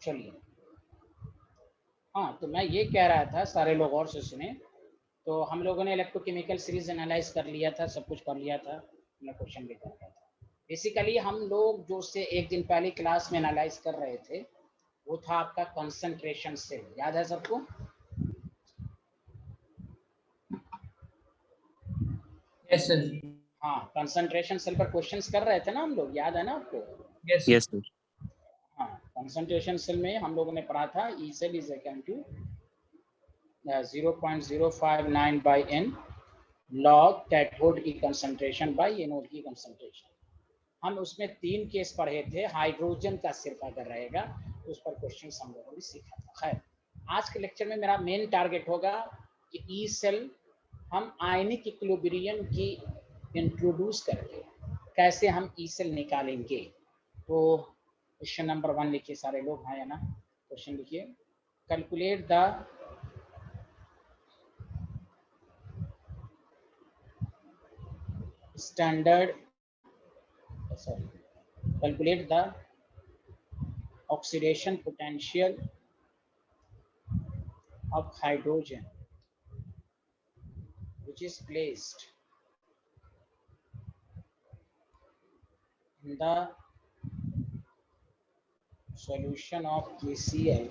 चलिए, हाँ, तो मैं ये कह रहा था, सारे लोग और से सुने। तो हम लोगों ने इलेक्ट्रोकेमिकल सीरीज एनालाइज कर लिया था, सब कुछ कर लिया था, मैं क्वेश्चन भी कर लिया था। बेसिकली हम लोग जो उससे एक दिन पहले क्लास में एनालाइज कर रहे थे, वो था आपका कंसंट्रेशन सेल। याद है सबको? Yes sir. हाँ, कंसंट्रेशन सेल पर क्वेश्चंस कर रहे थे ना हम लोग, याद है ना आपको? Yes sir. हाँ, कंसंट्रेशन सेल में हम लोगों ने पढ़ा था E cell is equal to 0.059 by n log cathode की कंसंट्रेशन बाई एनोड की कंसंट्रेशन। हम उसमें 3 केस पढ़े थे, हाइड्रोजन का सिर्फ अगर रहेगा तो उस पर क्वेश्चन हम लोगों ने सीखा था। खैर, आज के लेक्चर में मेरा मेन टारगेट होगा कि ई सेल हम आयनिक इक्विलिब्रियम की इंट्रोड्यूस करके कैसे हम ई सेल निकालेंगे। तो क्वेश्चन नंबर 1 लिखिए सारे लोग, हाँ या ना? क्वेश्चन लिखिए, calculate the standard calculate the oxidation potential of hydrogen which is placed in the solution of KCl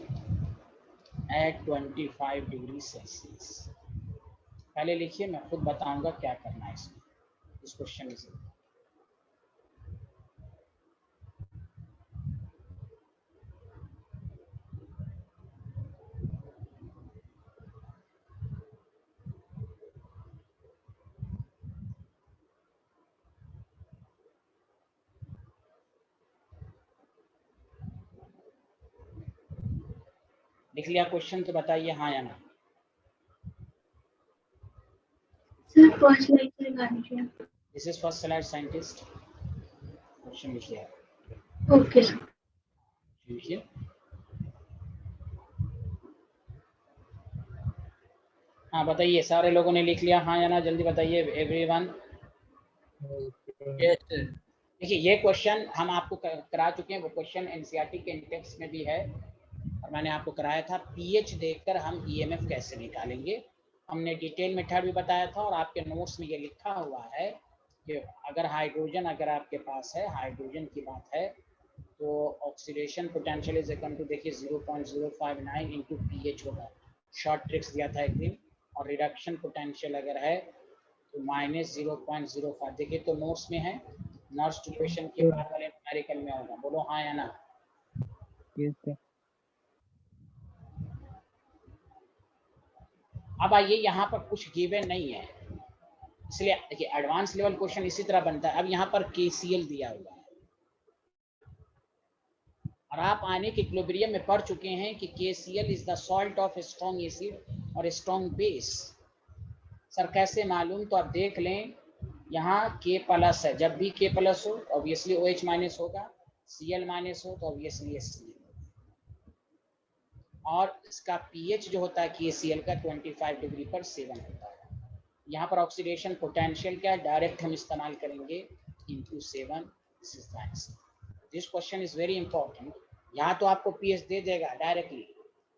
at 25 degree Celsius. पहले लिखिए, मैं खुद बताऊंगा क्या करना है इसमें, इस क्वेश्चन से। लिख लिया क्वेश्चन तो बताइए हाँ या ना। सर फर्स्ट स्लाइड से लगा दीजिए। This is first slide scientist, question लिखिए। Okay sir. लिखिए, हाँ बताइए, सारे लोगों ने लिख लिया हाँ या ना? जल्दी बताइए एवरीवन। Yes sir. देखिए, ये क्वेश्चन हम आपको करा चुके हैं, वो क्वेश्चन एनसीईआरटी के इंडेक्स में भी है और मैंने आपको कराया था। पीएच देखकर हम ईएमएफ कैसे निकालेंगे, हमने डिटेल मेथड भी बताया था और आपके नोट्स में ये लिखा हुआ है कि अगर हाइड्रोजन अगर आपके पास है, हाइड्रोजन की बात है, तो oxidation potential is equal to, देखिए 0.059 इंटू पीएच होगा। शॉर्ट ट्रिक्स दिया था एक दिन। और रिडक्शन पोटेंशियल अगर है तो -0.05, देखिए तो नोट्स में है, नॉर्थ इक्वेशन के बाद वाले न्यूमेरिकल में होगा। बोलो हाँ या ना? अब आइए, यहाँ पर कुछ गिवन नहीं है, इसलिए देखिए एडवांस लेवल क्वेश्चन इसी तरह बनता है। अब यहाँ पर KCl दिया हुआ है और आप आयनिक इक्विलिब्रियम में पढ़ चुके हैं कि KCl is the salt of strong acid और स्ट्रॉन्ग बेस। सर कैसे मालूम? तो आप देख लें, यहाँ K प्लस है, जब भी K प्लस हो तो ऑब्वियसली OH माइनस होगा, Cl माइनस हो तो ऑब्वियसली Cl, और इसका पीएच जो होता है KCl का 25 डिग्री पर 7 होता है। यहाँ पर ऑक्सीडेशन पोटेंशियल क्या है, डायरेक्ट हम इस्तेमाल करेंगे into 7। This question is very important. यहाँ तो आपको पीएच दे देगा डायरेक्टली,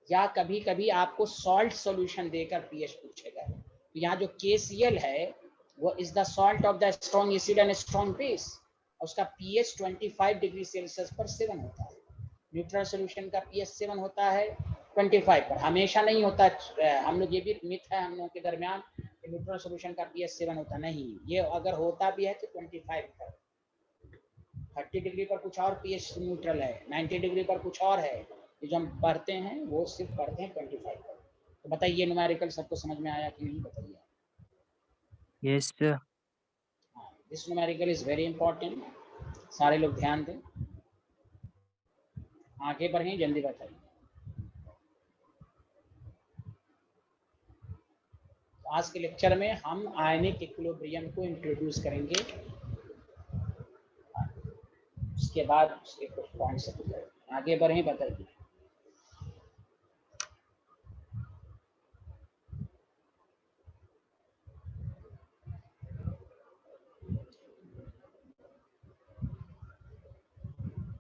या कभी कभी आपको सॉल्ट सॉल्यूशन देकर पीएच पूछेगा। तो यहाँ जो KCl है वो is the salt of the strong acid and strong base, उसका पीएच 25 डिग्री सेल्सियस पर 7 होता है। न्यूट्रल सॉल्यूशन का पीएच 7 होता है 25 पर, हमेशा नहीं होता। हम लोग ये भी मिथ है हम लोगों के दरमियान, न्यूट्रल सॉल्यूशन का पीएच 7 होता नहीं, ये अगर होता भी है तो 25 पर। 30 डिग्री पर कुछ और पीएच न्यूट्रल है, 90 डिग्री पर कुछ और है। ये जो हम पढ़ते हैं वो सिर्फ पढ़ते हैं 25 पर। तो बताइए न्यूमेरिकल सबको समझ में आया कि नहीं, बताइए। Yes sir. This numerical is very important, सारे लोग ध्यान दें, आगे बढ़ें, जल्दी बताइए। आज के लेक्चर में हम आयनिक इक्विलिब्रियम को इंट्रोड्यूस करेंगे, उसके बाद उसके कुछ पॉइंट्स आगे बढ़ें, बताइए।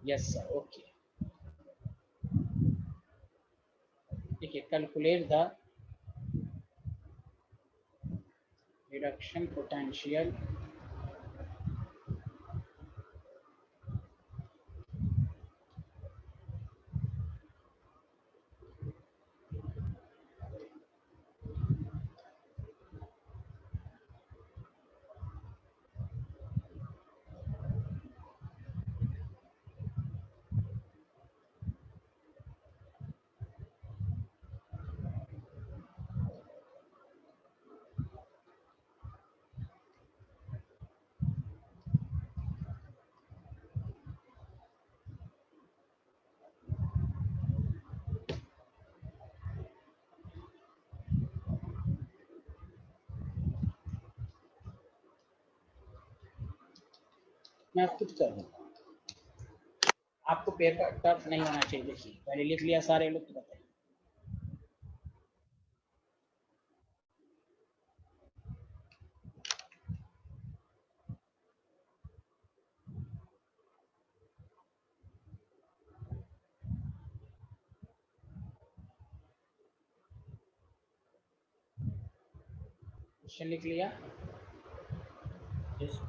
Yes sir, okay. calculate the reduction potential मैं खुद कर दूंगा, आपको पेपर टफ नहीं होना चाहिए। देखिए पहले लिख लिया सारे लोग तो बताइए। क्वेश्चन लिख लिया? Yes.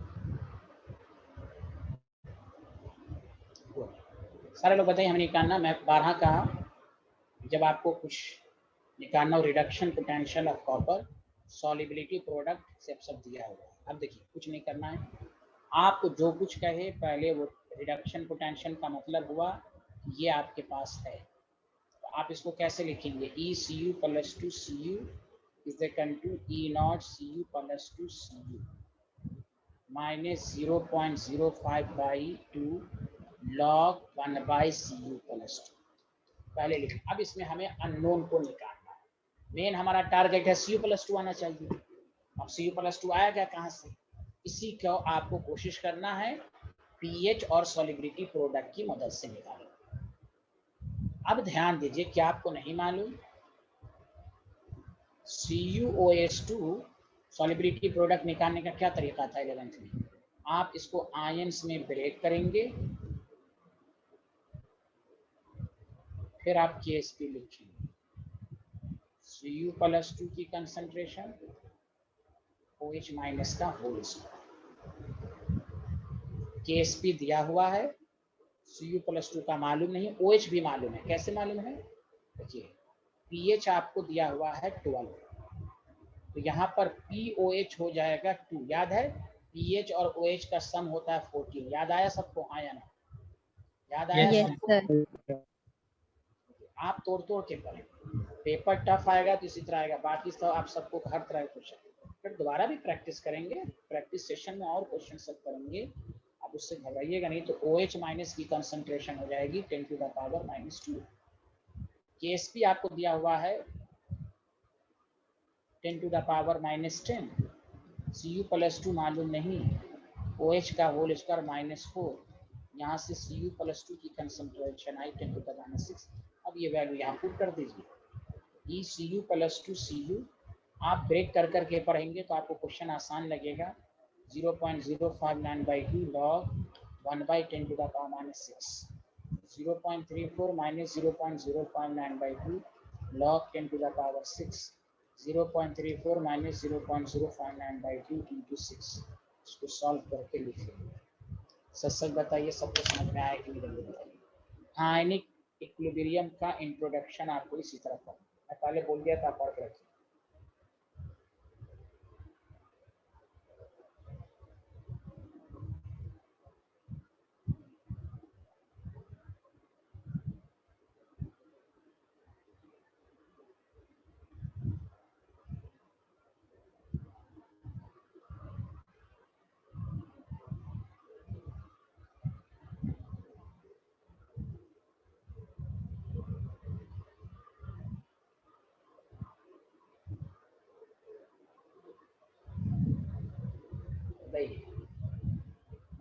सारे लोग बताइए हमें निकालना, मैं 12 कहा जब आपको कुछ निकालना हो, reduction potential of copper, solubility product से सब दिया हुआ है। अब देखिए कुछ नहीं करना है, आपको जो कुछ कहे पहले वो रिडक्शन पोटेंशियल का मतलब हुआ ये आपके पास है, तो आप इसको कैसे लिखेंगे? E C U plus two C U is equal to E not C U plus two C U minus 0.05/2 log 1/cu plus 2। पहले लिखें। अब इसमें हमें अननोन को निकालना है, मेन हमारा टारगेट है सी यू प्लस 2 आना चाहिए। अब सी यू प्लस 2 आया क्या कहाँ से? इसी को आपको कोशिश करना है पीएच और सॉल्युबिलिटी प्रोडक्ट की मदद से निकालना। अब ध्यान दीजिए, क्या आपको नहीं मालूम CuOH2 सॉल्युबिलिटी प्रोडक्ट निकालने का क्या तरीका था 11th में? आप इसको आयंस में ब्रेक करेंगे, फिर आप KSP लिखेंगे, Cu प्लस 2 की कंसंट्रेशन OH माइनस का होल स्क्वायर। KSP दिया हुआ है, Cu प्लस 2 का मालूम नहीं, OH भी मालूम है। कैसे मालूम है? देखिए pH आपको दिया हुआ है 12, तो यहाँ पर POH हो जाएगा 2। याद है pH और OH का सम होता है 14। याद आया सबको? हाँ या ना? याद आया Yes, सबको? आप तोड़ तोड़ के पढ़ें, पेपर टफ आएगा तो इसी तरह आएगा, बाकी सब आप सबको हर तरह के क्वेश्चन फिर दोबारा भी प्रैक्टिस करेंगे, प्रैक्टिस सेशन में और क्वेश्चन सब करेंगे, आप उससे घबराइएगा नहीं। तो OH माइनस की कंसंट्रेशन हो जाएगी 10⁻⁻²। KSP आपको दिया हुआ है 10⁻⁻10। Cu प्लस 2 मालूम नहीं, OH का होल स्क्वायर -4, यहाँ से Cu प्लस 2 की कंसंट्रेशन आई 10⁻⁶। अब ये वैल्यू यहाँ पुट कर दीजिए, ई Cu प्लस 2 Cu। आप ब्रेक कर करके पढ़ेंगे तो आपको क्वेश्चन आसान लगेगा। 0.059/2 log 1/10⁻⁻6, 0.34 minus 0.059/2 log 10⁻⁶, 0.34 minus 0.059/2 into 6। इसको सॉल्व करके लिखेंगे। सच सच बताइए सबको समझ में आया कि नहीं? जल्दी बताइए। आयनिक इक्विलिब्रियम का इंट्रोडक्शन आपको इसी तरह पढ़ना, मैं पहले बोल दिया था, पढ़ के रखिए।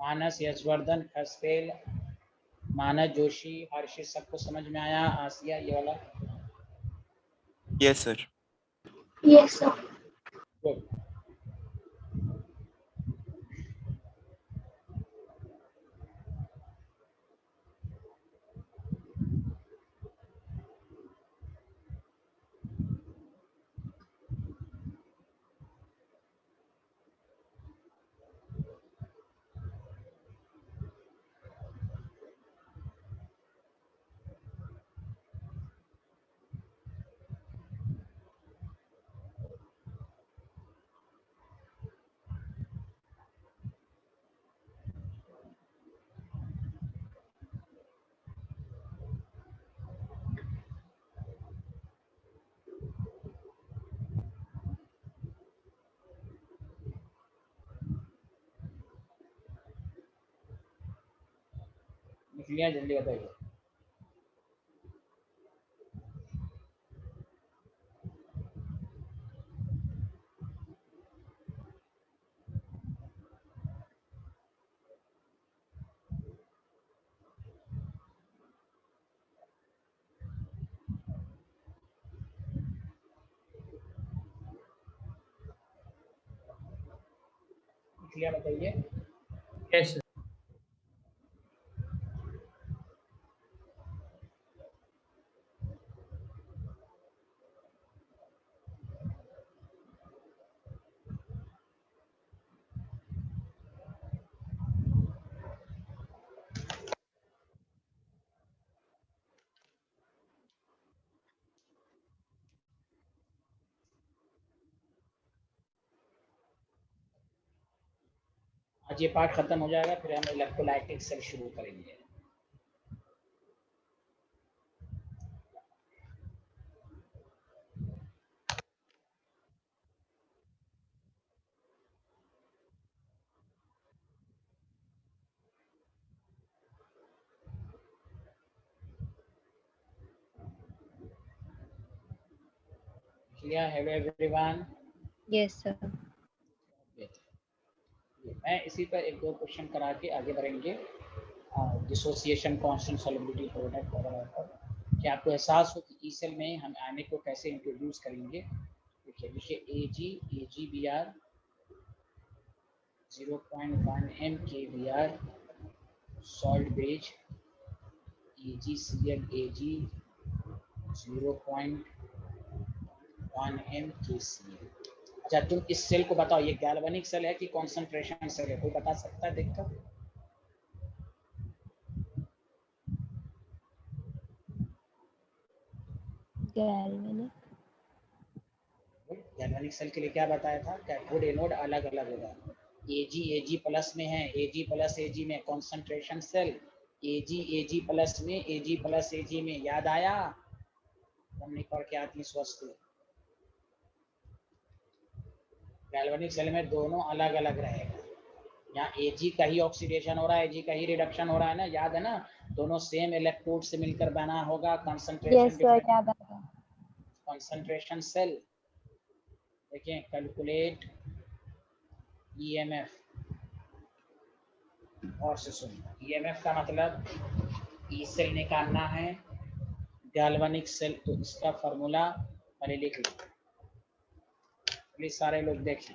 मानस, यशवर्धन, खसपेल, मानस जोशी, हर्षित, सबको समझ में आया? आसिया ये वाला? Yes, sir. Yes, sir. Good. लिया, जल्दी बताइए। लिया, बताइए। Yes, sir. आज ये पार्ट खत्म हो जाएगा, फिर हम इलेक्ट्रोलाइटिक सेल शुरू करेंगे। लिया, हेलो एवरीवन। Yes, sir. मैं इसी पर एक दो क्वेश्चन करा के आगे बढ़ेंगे। डिसोसिएशन, कांस्टेंट सॉल्युबिलिटी, प्रोडक्ट वगैरह पर कि आपको एहसास हो कि ई सेल में हम आयनिक को कैसे इंट्रोड्यूस करेंगे। देखिए, AgBr 0.1 mKBr salt bridge, AgCl 0.1 mKcl। अच्छा, तुम इस सेल को बताओ, ये गैल्वेनिक सेल है कि कॉन्सेंट्रेशन सेल है? कोई बता सकता है देखकर? Galvanic. गैल्वेनिक सेल के लिए क्या बताया था? कैथोड एनोड अलग अलग होगा। Ag प्लस में है, Ag प्लस Ag में कॉन्सेंट्रेशन सेल, Ag प्लस में, Ag प्लस Ag में। याद आया? हमने पढ़ के आती स्वस्थ। गैल्वेनिक सेल में दोनों अलग अलग रहेगा। यहाँ Ag का ही ऑक्सीडेशन हो रहा है, Ag का ही रिडक्शन हो रहा है ना, याद है ना? दोनों सेम इलेक्ट्रोड से मिलकर बना होगा। Concentration Yes, sir. याद आ गया. Concentration cell. देखिए, कैलकुलेट EMF और से सुनिए। EMF का मतलब ई सेल निकालना है, गैल्वेनिक सेल, तो इसका फॉर्मूला मैंने लिख लिया। प्लीज सारे लोग देखें,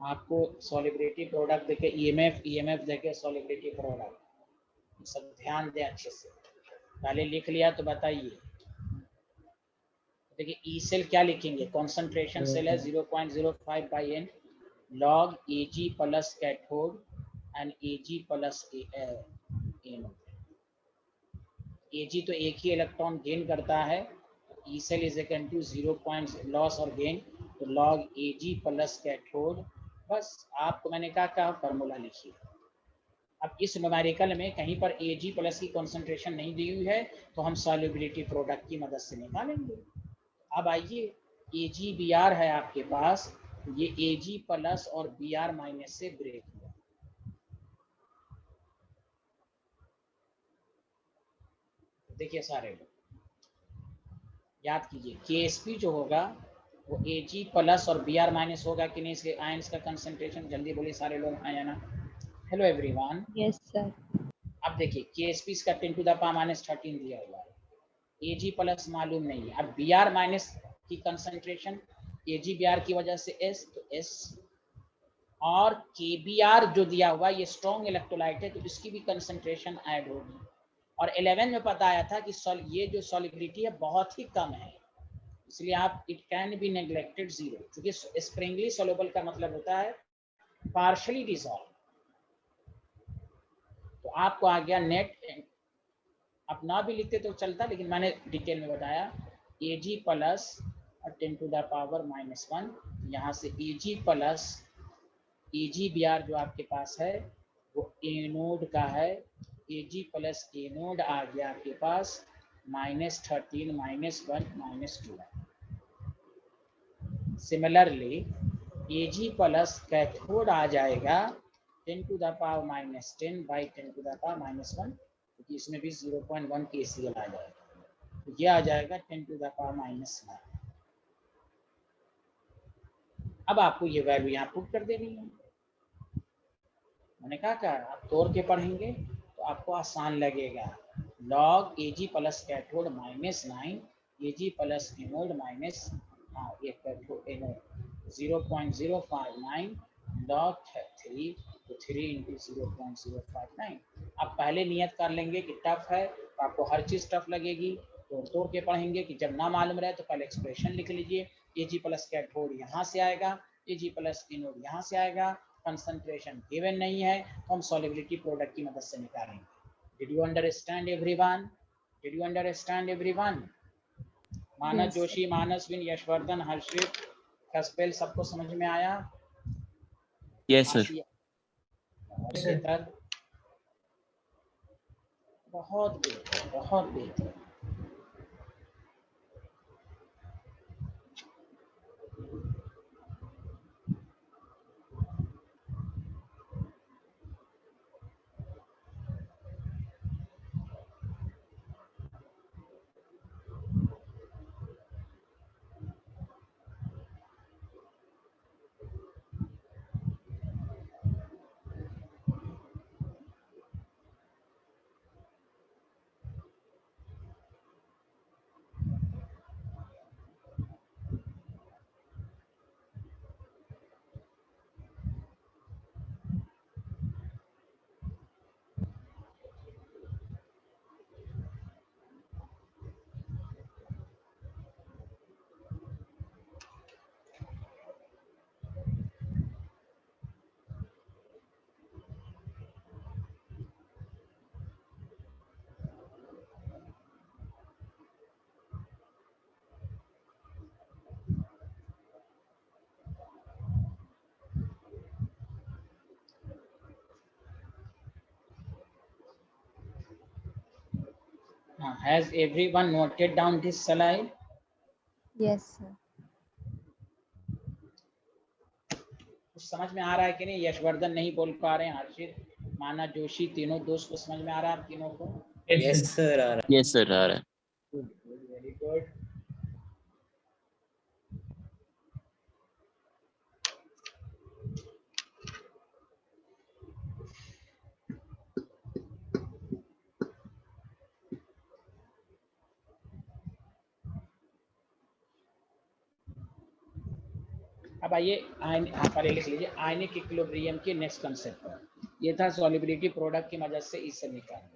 आपको सॉलिबिलिटी प्रोडक्ट देके EMF देके सॉलिबिलिटी प्रोडक्ट, सब ध्यान दें अच्छे से। पहले लिख लिया तो बताइए। देखिए, ई सेल क्या लिखेंगे? कॉन्सेंट्रेशन सेल है 0.05 by n log Ag plus cathode and Ag plus anode. Ag तो एक ही इलेक्ट्रॉन गेन करता है, E cell is equal to 0 loss और गेन, तो log Ag प्लस कैथोड। बस आपको मैंने कहा फॉर्मूला लिखिए। अब इस न्यूमेरिकल में कहीं पर Ag प्लस की कॉन्सेंट्रेशन नहीं दी हुई है, तो हम सॉल्युबिलिटी प्रोडक्ट की मदद से निकालेंगे। अब आइए, AgBr है आपके पास, ये Ag प्लस और Br माइनस से ब्रेक हुआ। देखिए सारे लोग याद कीजिए, KSP जो होगा वो Ag प्लस और Br माइनस होगा कि नहीं? इसके आयंस का कंसंट्रेशन, जल्दी बोलिए सारे लोग, आया ना? Hello everyone. Yes, sir. अब देखिए, KSP इसका 10⁻13 दिया हुआ है, Ag प्लस मालूम नहीं है। अब Br माइनस की कंसंट्रेशन AgBr की वजह से S, तो S, और KBr जो दिया हुआ ये स्ट्रॉन्ग इलेक्ट्रोलाइट है, तो इसकी भी कंसंट्रेशन ऐड होगी। और 11 में बताया था कि ये जो सॉलिबिलिटी है बहुत ही कम है, इसलिए आप इट कैन बी नेग्लेक्टेड 0, क्योंकि स्प्रिंगली सोल्यूबल का मतलब होता है पार्शियली डिसॉल्व। तो आपको आ गया नेट, आप ना भी लिखते तो चलता, लेकिन मैंने डिटेल में बताया। Ag प्लस 10⁻⁻1, यहाँ से Ag प्लस AgBr जो आपके पास है वो एनोड का है, Ag प्लस एनोड आ गया आपके पास -13 -1 -2। सिमिलरली Ag प्लस कैथोड आ जाएगा 10 to the power minus 10 by 10 to the power minus 1, क्योंकि इसमें भी 0.1 KCl आ जाएगा, तो ये आ जाएगा 10 to the power minus 9। अब आपको ये वैल्यू यहाँ पुट कर देनी है। मैंने कहा आप तोड़ के पढ़ेंगे तो आपको आसान लगेगा। log Ag plus cathode minus 9 Ag plus anode minus ये कैथोड एनोड 0.059 log 3 तो 3 इंटू 0.059। आप पहले नियत कर लेंगे कि टफ है तो आपको हर चीज़ टफ लगेगी, तोड़ के पढ़ेंगे कि जब ना मालूम रहे तो पहले एक्सप्रेशन लिख लीजिए। Ag प्लस कैथोड यहाँ से आएगा, Ag प्लस एनोड यहाँ से आएगा, कंसंट्रेशन गिवन नहीं है तो हम सॉल्युबिलिटी प्रोडक्ट की मदद से निकालेंगे। Did you understand everyone? Did you understand everyone? Manas Joshi, Manasvin, Yashvardhan, Harshit, खसपेल, सबको समझ में आया? Yes sir. बहुत बेहतर, बहुत बेहतर। Has everyone noted down this slide? Yes, sir. कुछ समझ में आ रहा है कि नहीं? यशवर्धन नहीं बोल पा रहे हैं, हर्षित, मानस जोशी, तीनों दोस्त को समझ में आ रहा है आप तीनों को? यस सर आ रहा है। यस सर आ रहा है। Good, very good. अब आइए यहाँ पर लिख लीजिए आयनिक इक्विलिब्रियम के नेक्स्ट कंसेप्ट पर। ये था सॉल्युबिलिटी प्रोडक्ट की मदद से इस समीकरण।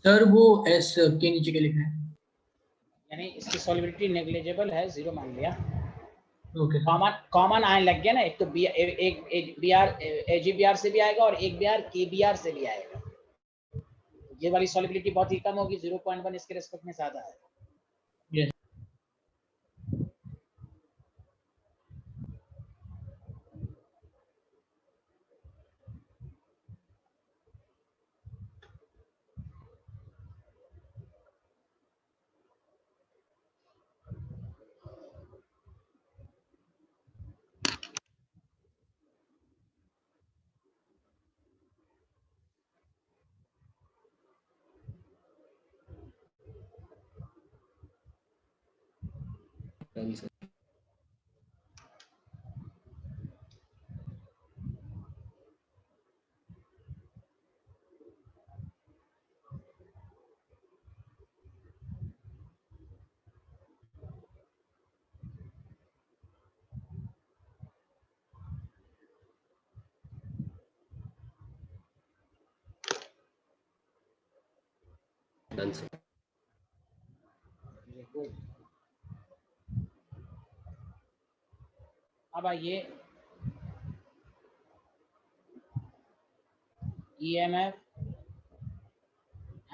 सर वो एस के नीचे के लिखा है, यानी इसकी सॉल्युबिलिटी नेग्लिजिबल है, 0 मान लिया। ओके। कॉमन आयन लग गया ना, एक तो एक बीआर एजीबीआर से भी आएगा और एक बीआर केबीआर से भी आएगा। ये वाली सॉल्युबिलिटी बहुत ही कम होगी, 0.1 इसके रेस्पेक्ट में ज्यादा है। यस अब आइए EMF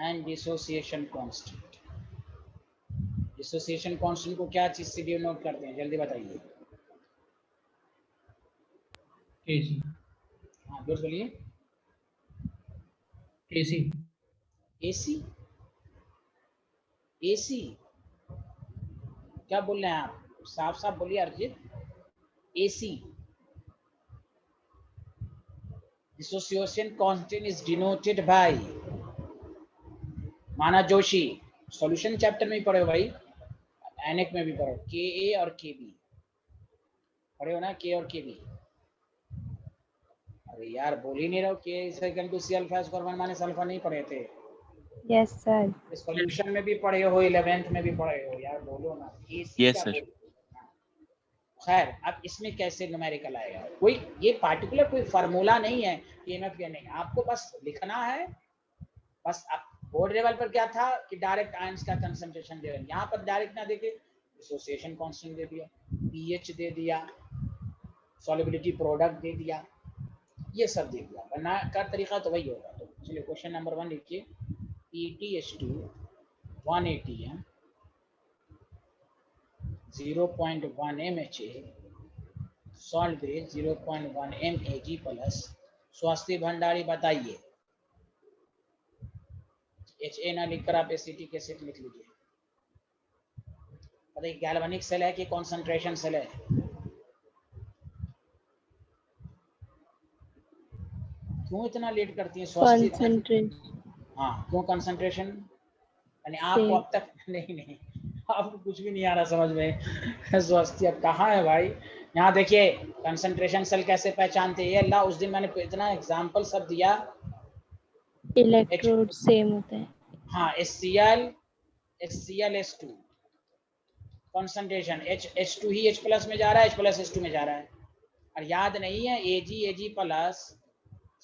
and dissociation constant. Dissociation constant को क्या चीज से डिनोट करते हैं, जल्दी बताइए। केसी, हाँ गुड, बोलिए। केसी, एसी, AC क्या बोल रहे हैं आप? साफ साफ बोलिए अर्जित। AC dissociation constant is denoted by, माना जोशी, सॉल्यूशन चैप्टर में ही पढ़े हो भाई, एनेक में भी पढ़ो, KA और KB पढ़े हो ना, K और KB। अरे यार बोल ही नहीं रहो, K second to C alpha square 1 minus alpha नहीं पढ़े थे? Yes, sir. सॉल्यूशन में भी पढ़े हो, 11th में भी पढ़े हो, यार बोलो ना। AC Yes, क्या sir. बोलो? खैर अब इसमें कैसे न्यूमेरिकल आएगा? कोई ये पार्टिकुलर कोई फार्मूला नहीं है EMF या नहीं, आपको बस लिखना है। बस आप बोर्ड लेवल पर क्या था कि डायरेक्ट आयंस का कंसंट्रेशन दे रहे हैं, यहाँ पर डायरेक्ट ना देके डिसोसिएशन कांस्टेंट दे दिया, pH दे दिया, सॉल्युबिलिटी प्रोडक्ट दे दिया, ये सब दे दिया। बना का तरीका तो वही होगा। तो चलिए क्वेश्चन नंबर 1 लिखिए। ETH2 180 है, 0.1 mHa, salt base 0.1 mAg plus स्वास्थ्य भंडारी बताइए। HA ना लिखकर आप एसिटिक एसिड लिख लीजिए। पता है गैल्वेनिक सेल है कि कॉन्सेंट्रेशन सेल है? क्यों इतना लेट करती है स्वास्थ्य? Concentration. हाँ क्यों कंसंट्रेशन? यानी आपको अब तक नहीं आपको कुछ भी नहीं आ रहा समझ में। स्वास्थ्य अब कहाँ है भाई? यहाँ देखिए कंसंट्रेशन सेल कैसे पहचानते हैं? अल्लाह उस दिन मैंने इतना एग्जांपल सब दिया। इलेक्ट्रोड सेम होते हैं। हाँ HCl H2 कंसंट्रेशन H2 ही H प्लस में जा रहा है, H प्लस H2 में जा रहा है। और याद नहीं है Ag plus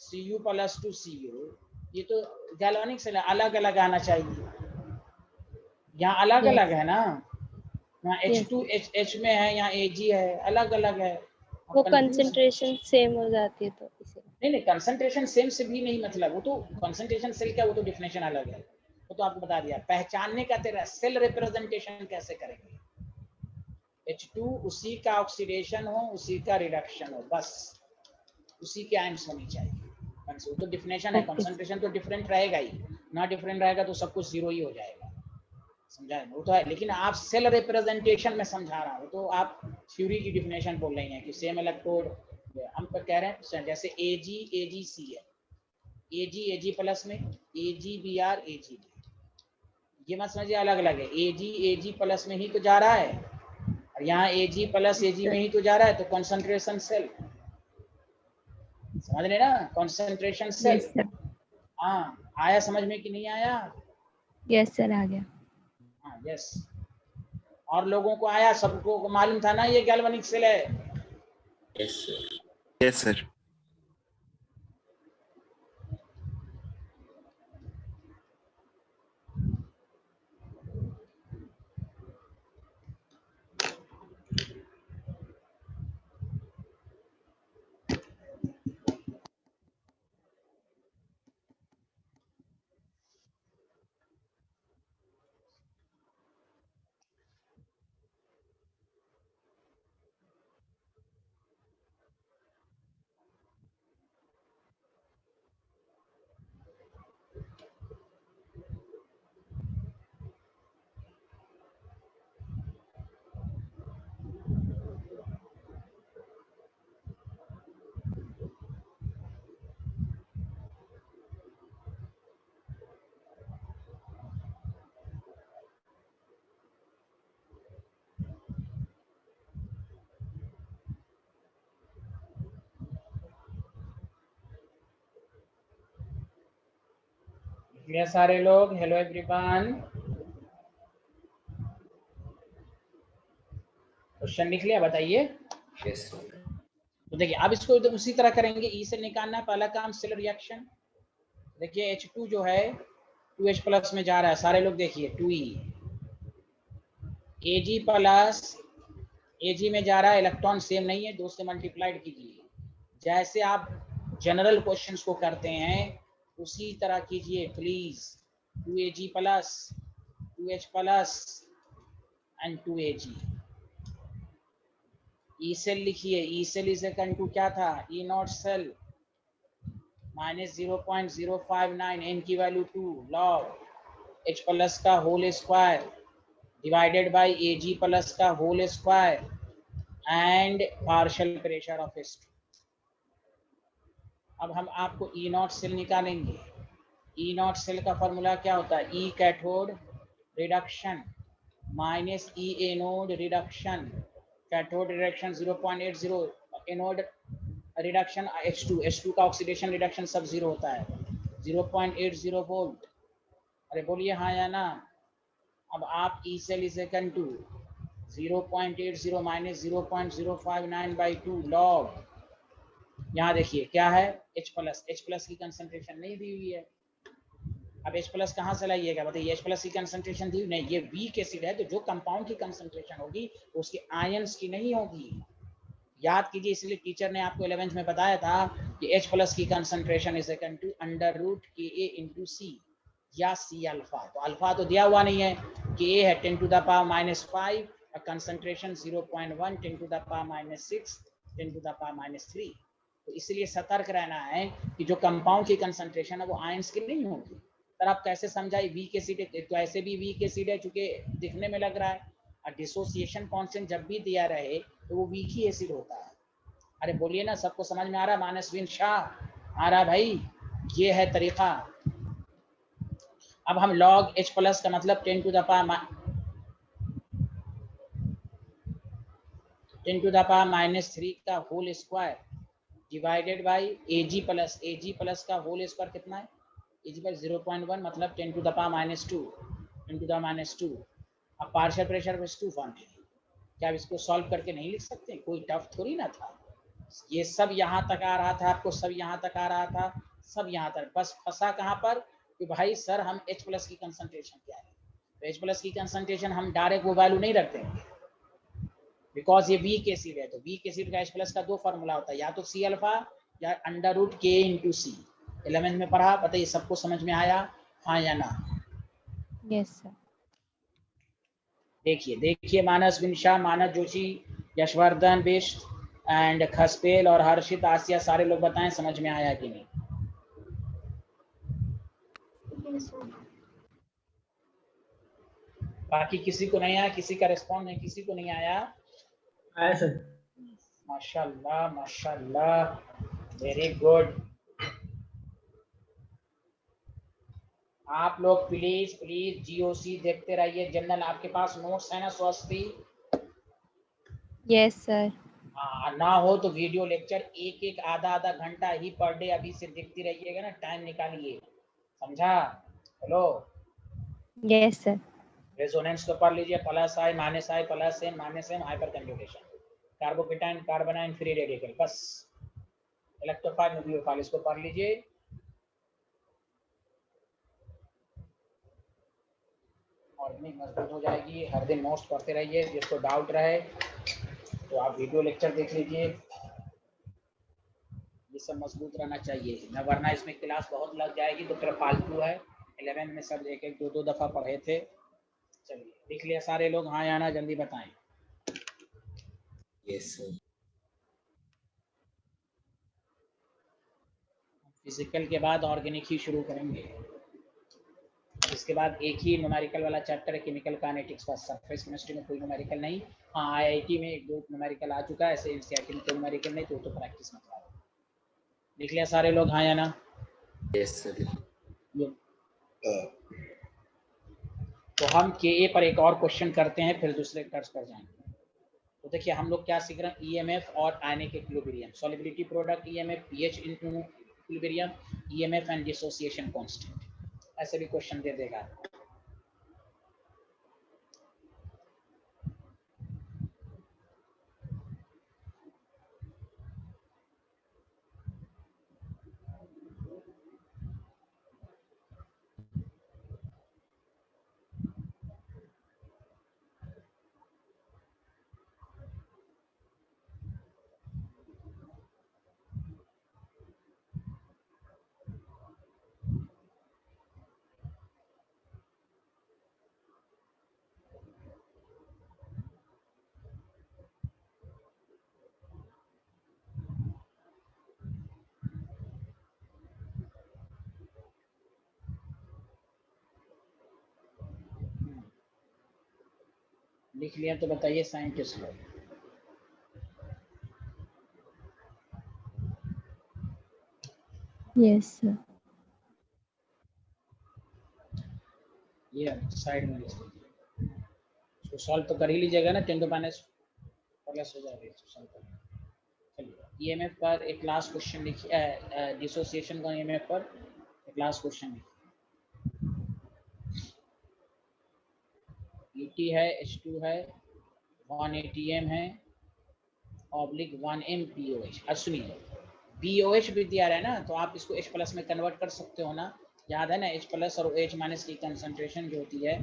Cu plus two Cu, ये तो गैल्वेनिक सेल अलग अलग आना चाहिए, यहाँ अलग Yes. अलग है ना। यहाँ Yes. H2 H में है, यहाँ Ag है, अलग अलग है। वो Confuse- कंसंट्रेशन सेम हो जाती है तो इसीलिए। नहीं कंसंट्रेशन सेम से भी नहीं मतलब, वो तो कंसंट्रेशन सेल क्या, वो तो डिफिनेशन अलग है, वो तो आपको बता दिया। पहचानने का तेरा सेल रिप्रेजेंटेशन कैसे करेंगे? H2 उसी का ऑक्सीडेशन हो, उसी का रिडक्शन हो, बस उसी के आयंस होनी चाहिए। वो तो डिफिनेशन है। Okay. कंसंट्रेशन तो डिफरेंट रहेगा ही ना, डिफरेंट रहेगा तो सब कुछ जीरो ही हो जाएगा, समझा? वो तो है, लेकिन आप सेल रिप्रेजेंटेशन में समझा रहा हूँ, तो आप थ्योरी की डिफिनेशन बोल रही हैं कि सेम इलेक्ट्रोड हम तो कह रहे हैं जैसे AgC है, Ag प्लस में AgBr Ag, ये मत समझिए अलग अलग है। Ag प्लस में ही तो जा रहा है, और यहाँ Ag प्लस Ag में ही तो जा रहा है, तो कंसंट्रेशन सेल, समझ रहे ना? Concentration cell. Yes, sir. हाँ आया समझ में कि नहीं आया? Yes, sir, आ गया। हाँ यस। और लोगों को आया, सबको मालूम था ना ये गैल्वेनिक सेल है? Yes, sir. Yes, sir. ये सारे लोग, हेलो एवरीवन, क्वेश्चन लिख लिया? बताइए। Yes, sir. तो देखिए अब इसको तो उसी तरह करेंगे, E से निकालना है पहला काम, सेल रिएक्शन। देखिए H2 जो है 2H प्लस में जा रहा है, सारे लोग देखिए 2E, Ag प्लस Ag में जा रहा है, इलेक्ट्रॉन सेम नहीं है, 2 से मल्टीप्लाइड कीजिए। जैसे आप जनरल क्वेश्चंस को करते हैं उसी तरह कीजिए please. 2Ag plus 2H plus and 2Ag। E cell लिखिए, E cell is equal to क्या था? E not cell minus 0.059, n की वैल्यू 2 लॉग H प्लस का whole square divided by Ag plus का whole square and partial pressure of H2। अब हम आपको E not cell निकालेंगे। E नॉट सेल का फॉर्मूला क्या होता है? E cathode reduction minus E anode reduction, cathode reduction 0.80, anode reduction H2 का ऑक्सीडेशन रिडक्शन सब 0 होता है, 0.80 वोल्ट। अरे बोलिए हाँ या ना। अब आप E cell is equal to 0.80 minus 0.059/2 log, यहाँ देखिए क्या है, H प्लस की कंसंट्रेशन नहीं दी हुई है। अब H प्लस कहाँ से लाइएगा बताइए? H प्लस की कंसंट्रेशन दी नहीं, ये वीक एसिड है, तो जो कंपाउंड की कंसंट्रेशन होगी उसके आयंस की नहीं होगी। याद कीजिए, इसलिए टीचर ने आपको 11th में बताया था कि H प्लस की concentration is equal to √Ka into C या C अल्फा। तो अल्फा तो दिया हुआ नहीं है, Ka है 10 टू द पावर -5 और concentration 0.1 10 to the power -6 10 to the power -3। तो इसलिए सतर्क रहना है कि जो कंपाउंड की कंसंट्रेशन है वो आयंस की नहीं होगी। सर आप कैसे समझाए? वीक एसिड तो ऐसे भी वीक एसिड है चूंकि दिखने में लग रहा है, और डिसोसिएशन कांस्टेंट जब भी दिया रहे तो वो वीक ही एसिड होता है। अरे बोलिए ना, सबको समझ में आ रहा? मानसविन शाह आ रहा भाई? ये है तरीका। अब हम लॉग H प्लस का मतलब 10 टू द पावर -3 का whole square divided by Ag plus का होल स्क्वायर कितना है? Ag प्लस 0.1 मतलब 10 to the power -2 10 to the -2। अब पार्शियल प्रेशर बस 2 फॉर्म है। क्या आप इसको सॉल्व करके नहीं लिख सकते? कोई टफ थोड़ी ना था। ये सब यहाँ तक आ रहा था, आपको सब यहाँ तक आ रहा था, सब यहाँ तक। बस फंसा कहाँ पर कि भाई सर हम H प्लस की कंसंट्रेशन क्या है? तो H प्लस की कंसंट्रेशन हम डायरेक्ट वो वैल्यू नहीं रखते हैं, बिकॉज ये वीक एसिड है। तो वीक एसिड का H प्लस का दो फार्मूला होता है, या तो C अल्फा या √K इंटू सी। 11th में पढ़ा, बताइए सबको समझ में आया हाँ या ना? Yes sir. देखिए मानस विनिशा, मानस जोशी, यशवर्धन बिष्ट एंड खसपेल और हर्षित आसिया, सारे लोग बताएं समझ में आया कि नहीं? बाकी किसी को नहीं आया? किसी का रिस्पॉन्स नहीं? किसी को नहीं आया? आया सर। माशाल्लाह माशाल्लाह, वेरी गुड। आप लोग प्लीज प्लीज जीओसी देखते रहिए। जनरल आपके पास नोट्स है ना स्वस्ति? Yes sir. ना हो तो वीडियो लेक्चर एक आधा घंटा ही पर डे अभी से देखती रहिएगा ना, टाइम निकालिए, समझा? Hello, yes sir. रेजोनेंस को पढ़ लीजिए, plus I plus N hyperconjugation, carbocation carbanion free radical, बस इलेक्ट्रोफाइल न्यूक्लियोफाइल, इसको पढ़ लीजिए। ऑर्गेनिक मजबूत हो जाएगी। हर दिन नोट्स पढ़ते रहिए, जिसको डाउट रहे तो आप वीडियो लेक्चर देख लीजिए। ये सब मजबूत रहना चाहिए न, वरना इसमें क्लास बहुत लग जाएगी तो फिर फालतू है। 11 में सब एक दो दफा पढ़े थे। चलिए लिख लिया सारे लोग? हाँ या ना, जल्दी बताएं। Yes sir. फिजिकल के बाद ऑर्गेनिक ही शुरू करेंगे। इसके बाद एक ही न्यूमेरिकल वाला चैप्टर है, केमिकल काइनेटिक्स का। सरफेस केमिस्ट्री में कोई न्यूमेरिकल नहीं। हाँ आईआईटी में एक दो न्यूमेरिकल आ चुका है, ऐसे एनसीईआरटी में कोई न्यूमेरिकल नहीं, तो प्रैक्टिस मत करो। लिख लिया सारे लोग? हाँ या ना? Yes sir. तो हम के पर एक और क्वेश्चन करते हैं, फिर दूसरे कर्स पर जाएंगे। तो देखिए हम लोग क्या सीख रहे हैं, ईएमएफ और ionic equilibrium, solubility product EMF, pH into equilibrium, EMF and dissociation constant. ऐसे भी क्वेश्चन दे देगा। लिख लिया तो बताइए साइंटिस्ट लोग। Yes, sir. ये साइड में लिख लीजिए, इसको सॉल्व तो कर ही लीजिएगा ना, 10 to minus प्लस हो जाएगा इसको सॉल्व करना। चलिए ईएमएफ पर एक लास्ट क्वेश्चन लिखिए, डिसोसिएशन का ईएमएफ पर एक लास्ट क्वेश्चन लिखिए। ET है, H2 है, 1 ATM है, ऑब्लिक 1 M POH। अब सुनिए, POH भी दिया रहा है ना, तो आप इसको H प्लस में कन्वर्ट कर सकते हो ना। याद है ना, H प्लस और H माइनस की कंसंट्रेशन जो होती है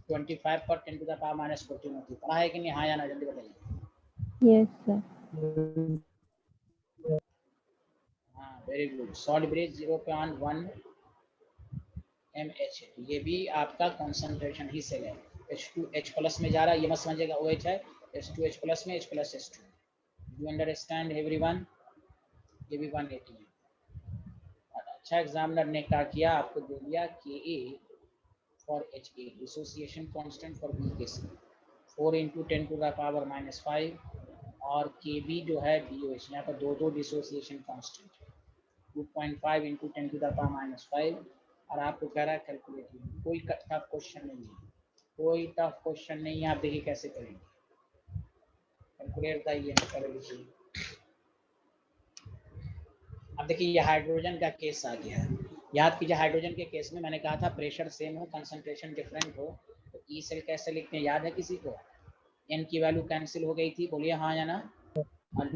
25 पर 10 to the power -14 होती है। पढ़ा है कि नहीं? हाँ या ना, जल्दी बताइए। Yes, sir. हाँ, very good. Solid bridge 0.1 mH है। ये भी आपका कंसंट्रेशन ही सेल है। H2 H प्लस में जा रहा है, ये मत समझिएगा OH है, H2 H प्लस में, H plus H2। You understand everyone? ये भी 180 है। अच्छा एग्जामिनर ने क्या किया, आपको दे दिया Ka for HA, dissociation constant for BKC 4 × 10 to the power -5, और Kb जो है BOH, यहाँ पर दो dissociation constant 2.5 × 10 to the power -5, और आपको कह रहा है कैलकुलेट। कोई टफ क्वेश्चन नहीं है, कोई टफ क्वेश्चन नहीं है। आप देखिए कैसे करेंगे, कैलकुलेट बताइए, कर लीजिए। अब देखिए ये हाइड्रोजन का केस आ गया है। याद कीजिए, हाइड्रोजन के केस में मैंने कहा था प्रेशर सेम हो, कंसंट्रेशन डिफरेंट हो, तो ई सेल कैसे लिखते हैं, याद है किसी को? एन की वैल्यू कैंसिल हो गई थी, बोलिए हाँ या ना। और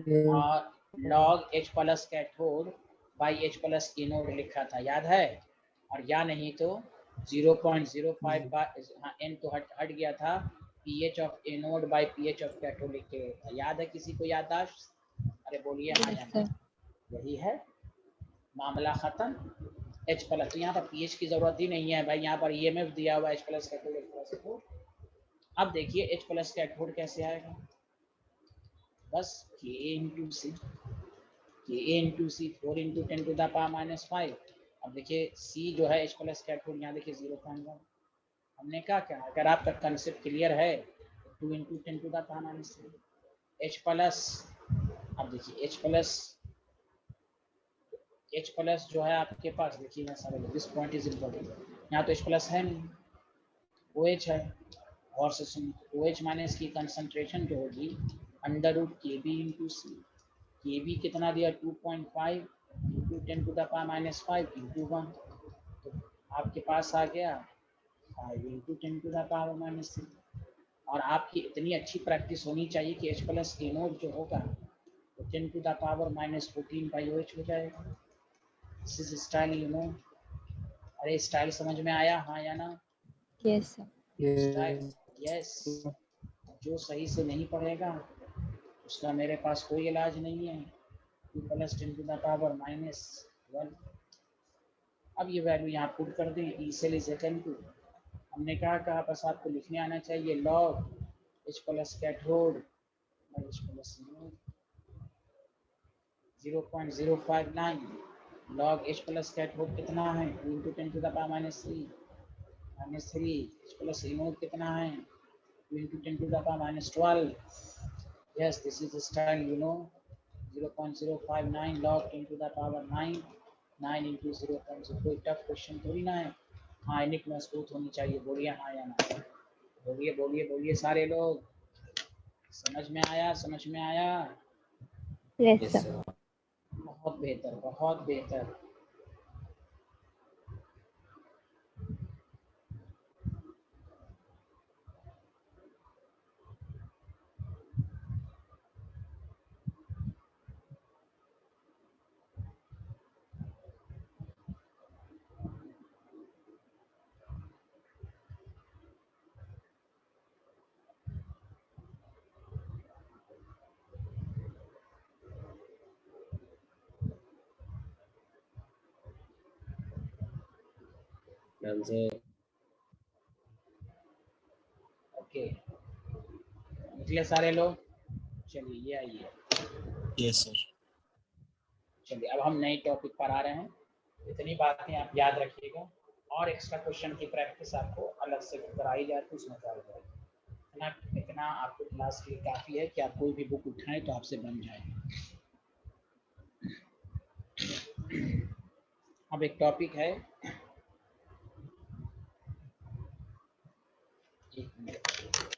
log H plus cathode by H plus anode लिखा था, याद है? और या नहीं तो 0.05 हाँ, एन तो हट गया था, pH of anode by pH of cathode लिख के था। याद है किसी को याददाश्त? अरे बोलिए हाँ या Yes, ना। sir. यही है, मामला खत्म। H प्लस, तो यहाँ पर पीएच की जरूरत ही नहीं है भाई, यहाँ पर ईएमएफ दिया हुआ H प्लस कैथोड। अब देखिए H प्लस कैथोड कैसे आएगा, बस Ka into C, 4 × 10 to the power -5। अब देखिए C जो है H प्लस कैथोड, यहाँ देखिए 0.1। हमने क्या कहा, अगर आपका कंसेप्ट क्लियर है, 2 × 10 to the power -3 H plus. अब देखिए H प्लस जो है आपके पास, देखिए मैं सारे दिस पॉइंट इज इम्पोर्टेंट, यहाँ तो H प्लस है नहीं, OH है। और से सुन, OH माइनस की कंसंट्रेशन जो होगी √Kb × C। Kb कितना दिया, 2.5 × 10 to the power -5 × 1, तो आपके पास आ गया 5 × 10 to the power -3। और आपकी इतनी अच्छी प्रैक्टिस होनी चाहिए कि H प्लस एनोड जो होगा तो 10 to the power -14 OH हो जाएगा। This is style, you know. अरे स्टाइल समझ में आया, हाँ या ना? Yes, sir. Style, yes. जो सही से नहीं पढ़ेगा उसका मेरे पास कोई इलाज नहीं है। 2 + 10 to the power -1। अब ये वैल्यू यहाँ पुट कर दें, E cell is equal to, हमने कहा बस आपको लिखने आना चाहिए, log H plus cathode H plus 0.059, log H plus cathode कितना है, 2 × 10 to the power -3 H plus anode कितना है, 2 × 10 to the power -12। Yes, this is the style, you know, 0.059 log 10 to the power 9, 9 into 0.0। कोई tough question थोड़ी ना है। हाँ, इनिक मजबूत होनी चाहिए, बोलिए हाँ या ना। बोलिए बोलिए बोलिए सारे लोग, समझ में आया, समझ में आया? Yes, Yes, sir. sir. बहुत बेहतर, बहुत बेहतर। Ma'am, sir. ओके, निकले सारे लोग? चलिए ये आइए, Yes, sir. चलिए अब हम नए टॉपिक पर आ रहे हैं। इतनी बातें आप याद रखिएगा, और एक्स्ट्रा क्वेश्चन की प्रैक्टिस आपको अलग से कराई जाती है, उसमें कराई जाएगी। इतना आपको क्लास के लिए काफ़ी है कि आप कोई भी बुक उठाएं तो आपसे बन जाए। अब एक टॉपिक है, एक मिनट।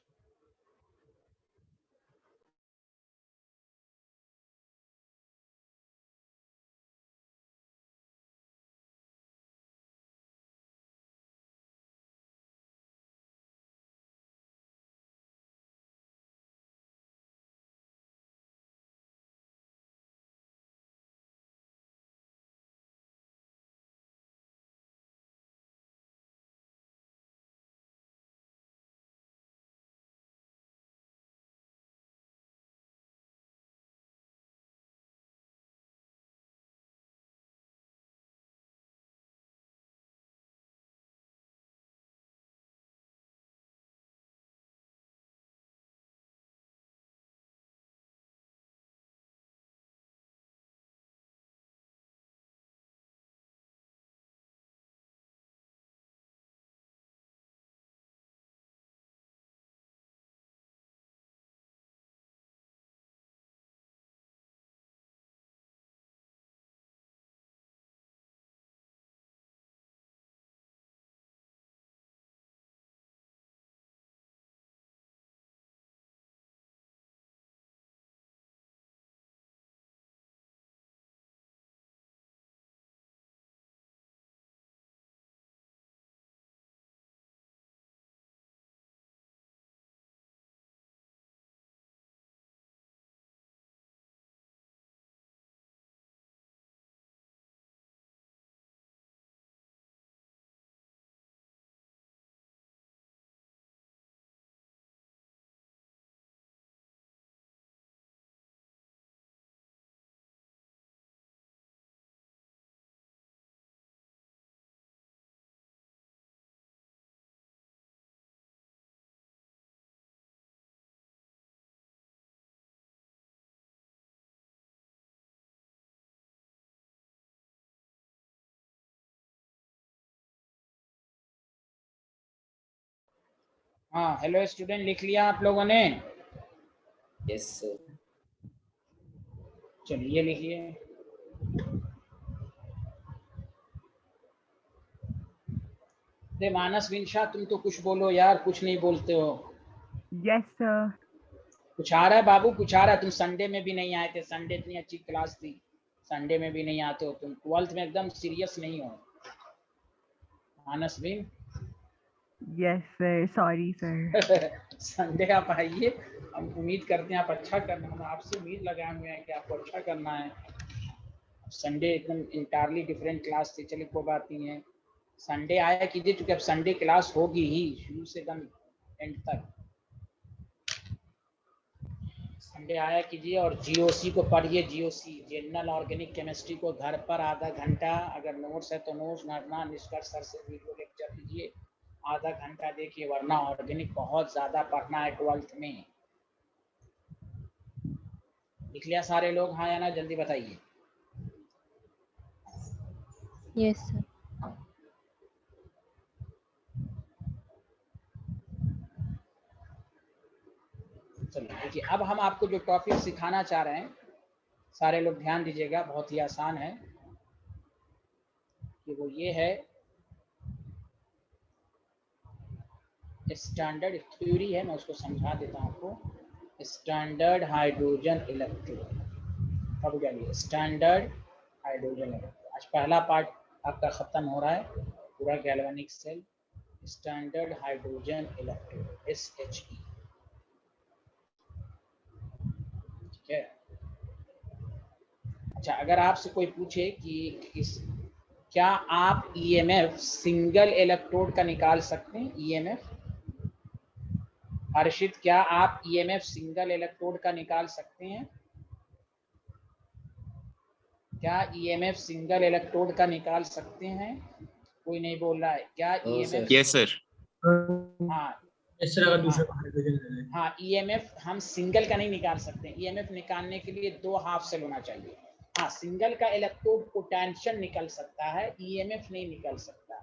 हाँ, हेलो स्टूडेंट, लिख लिया आप लोगों ने? Yes sir. चलिए लिखिए। दे मानस विंशा, तुम तो कुछ बोलो यार, कुछ नहीं बोलते हो। Yes, sir. कुछ आ रहा है बाबू, कुछ आ रहा है? तुम संडे में भी नहीं आए थे, संडे इतनी अच्छी क्लास थी, संडे में भी नहीं आते हो तुम। 12th में एकदम सीरियस नहीं हो। Manasvin Yes, sir. Sorry, sir. Sunday आप आइए, हम उम्मीद करते हैं आप अच्छा करना, हम आपसे उम्मीद लगाए हुए हैं कि आपको अच्छा करना है। संडे एकदम इंटायरली डिफरेंट क्लास थी, चलिए कोई बात नहीं है। संडे आया कीजिए, क्योंकि अब संडे क्लास होगी ही शुरू से एकदम एंड तक। संडे आया कीजिए और जीओसी को पढ़िए। जीओसी जनरल ऑर्गेनिक केमिस्ट्री को घर पर आधा घंटा, अगर नोट्स है तो नोट्स, वरना निष्कर्ष सर से वीडियो लेक्चर लीजिए, आधा घंटा देखिए, वरना ऑर्गेनिक बहुत ज़्यादा पढ़ना है 12th में। लिख लिया सारे लोग? हाँ या ना, जल्दी बताइए। Yes, sir. चलिए देखिए, अब हम आपको जो टॉपिक सिखाना चाह रहे हैं, सारे लोग ध्यान दीजिएगा, बहुत ही आसान है कि वो ये है, स्टैंडर्ड थ्योरी है, मैं उसको समझा देता हूँ आपको। Standard hydrogen electrode. अब जानिए स्टैंडर्ड हाइड्रोजन इलेक्ट्रोड। आज पहला पार्ट आपका खत्म हो रहा है, पूरा galvanic cell. Standard hydrogen electrode SHE, ठीक है। अच्छा, अगर आपसे कोई पूछे कि क्या आप EMF सिंगल इलेक्ट्रोड का निकाल सकते हैं? EMF हर्षित, क्या आप EMF सिंगल इलेक्ट्रोड का निकाल सकते हैं? क्या EMF सिंगल इलेक्ट्रोड का निकाल सकते हैं? कोई नहीं बोल रहा है। क्या EMF? Yes, sir. हाँ इस तरह का दूसरा हाइड्रोजन ले लें। हाँ, EMF हम सिंगल का नहीं निकाल सकते। EMF निकालने के लिए 2 हाफ सेल होना चाहिए। हाँ, सिंगल का इलेक्ट्रोड पोटेंशियल निकल सकता है, EMF नहीं निकल सकता।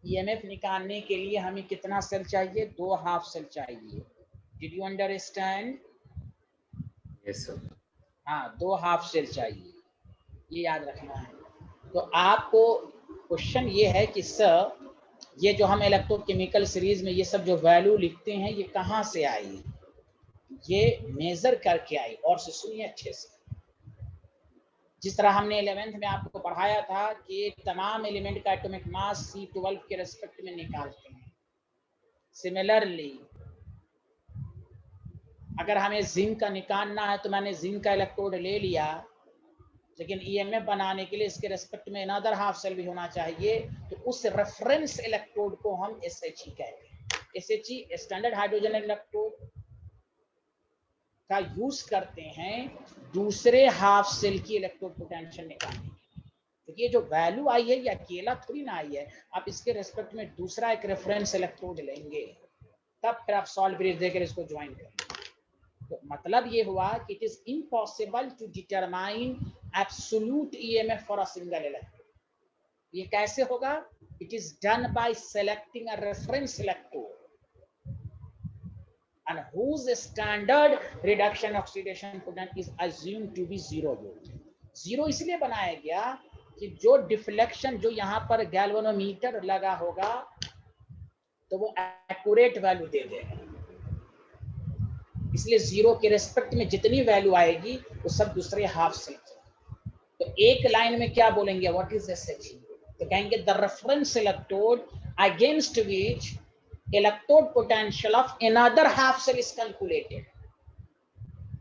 EMF निकालने के लिए हमें कितना सेल चाहिए? 2 हाफ सेल चाहिए। Did you understand? Yes, sir. हाँ, 2 हाफ सेल चाहिए, ये याद रखना है। तो आपको क्वेश्चन ये है कि सर ये जो हम इलेक्ट्रोकेमिकल सीरीज में ये सब जो वैल्यू लिखते हैं ये कहाँ से आई, ये मेजर करके आई। और से सुनिए अच्छे से, जिस तरह हमने 11th में आपको पढ़ाया था कि तमाम एलिमेंट का एटॉमिक मास C12 के रेस्पेक्ट में निकालते हैं। सिमिलरली अगर हमें जिंक का निकालना है तो मैंने जिंक का इलेक्ट्रोड ले लिया, लेकिन ईएमएफ बनाने के लिए इसके रेस्पेक्ट में अनदर हाफ सेल भी होना चाहिए, तो उस रेफरेंस इलेक्ट्रोड को हम SHE कहते हैं। SHE स्टैंडर्ड हाइड्रोजन इलेक्ट्रोड का यूज करते हैं दूसरे हाफ सेल की इलेक्ट्रोड पोटेंशियल निकालने के लिए। तो ये जो वैल्यू आई है ये अकेला थोड़ी ना आई है, आप इसके रेस्पेक्ट में दूसरा एक रेफरेंस इलेक्ट्रोड लेंगे, तब फिर आप सॉल्ट ब्रिज देकर इसको ज्वाइन करेंगे। तो मतलब ये हुआ कि it is impossible to determine absolute EMF for a single electrode. ये कैसे होगा? It is done by selecting a reference electrode and whose standard reduction oxidation potential is assumed to be 0 volt। 0 इसलिए बनाया गया कि जो डिफ्लेक्शन जो यहाँ पर गैल्वेनोमीटर लगा होगा तो वो एक्यूरेट वैल्यू दे देगा, इसलिए 0 के रेस्पेक्ट में जितनी वैल्यू आएगी वो सब दूसरे हाफ सेल की। तो एक लाइन में क्या बोलेंगे, व्हाट इज SHE? तो कहेंगे the reference electrode against which electrode potential of another half cell is calculated.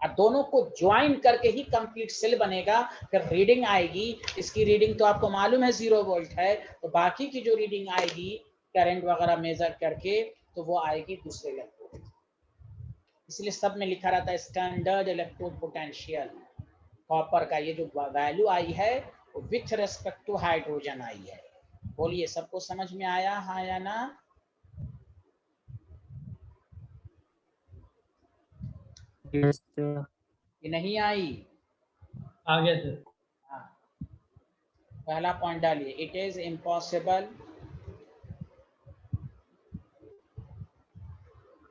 और दोनों को ज्वाइन करके ही कंप्लीट सेल बनेगा। फिर रीडिंग आएगी, इसकी रीडिंग तो आपको मालूम है 0 वोल्ट है, तो बाकी की जो रीडिंग आएगी करंट वगैरह मेजर करके तो वो आएगी दूसरे इलेक्ट्रोड। इसलिए सब में लिखा रहता है स्टैंडर्ड इलेक्ट्रोड पोटेंशियल कॉपर का। ये जो वैल्यू आई है वो विथ रेस्पेक्ट टू हाइड्रोजन आई है। बोलिए सबको समझ में आया, हाँ या ना? Yes, sir. कि नहीं आई? आ गया सर। हाँ, पहला पॉइंट डालिए, it is impossible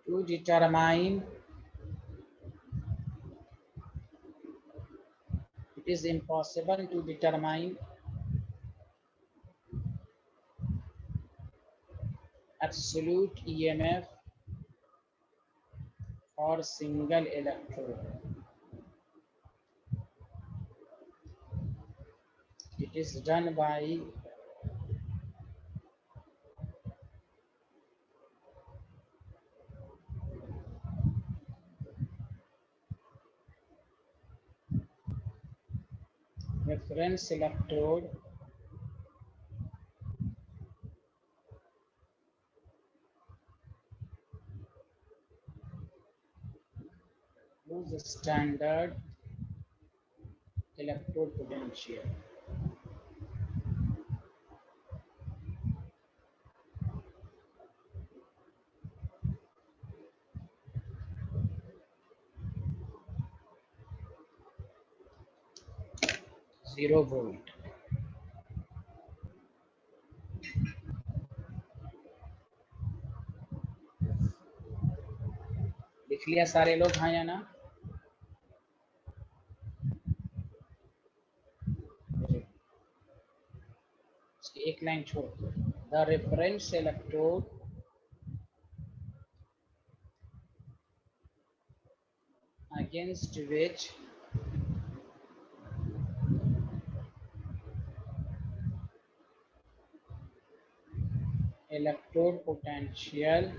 to determine, it is impossible to determine absolute EMF for single electrode. It is done by reference electrode whose standard electrode potential zero volt। लिख लिया सारे लोग, हाँ या ना? एक लाइन छोड़, the reference electrode against which electrode potential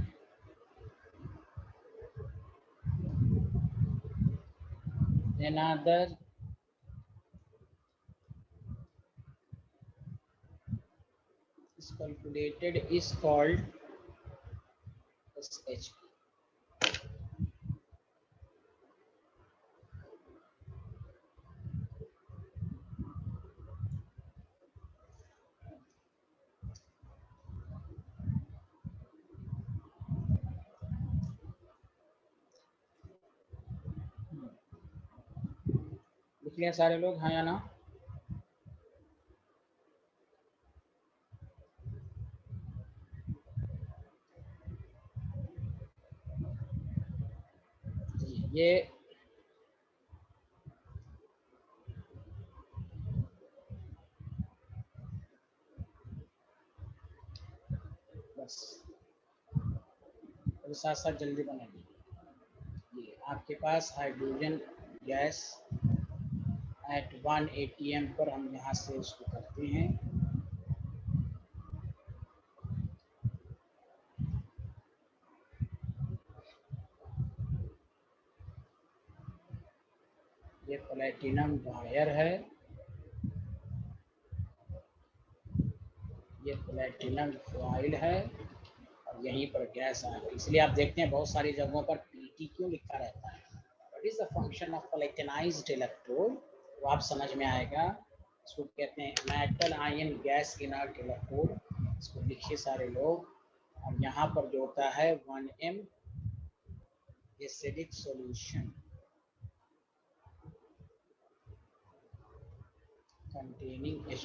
another is calculated is called SHE। लिख लिया सारे लोग, हाँ या ना? ये बस और साथ साथ जल्दी बनाइए। ये आपके पास हाइड्रोजन गैस एट 1 atm पर हम यहाँ से इसको करते हैं। ये प्लेटिनम वायर है, ये प्लेटिनम फॉइल है और यहीं पर गैस आ गई। इसलिए आप देखते हैं बहुत सारी जगहों पर पीटी क्यों लिखा रहता है। What is the function of platinized electrode, वो आप समझ में आएगा। इसको कहते हैं metal ion gas inert electrode, इसको लिखिए सारे लोग। और यहाँ पर जो होता है 1m acidic solution containing H+.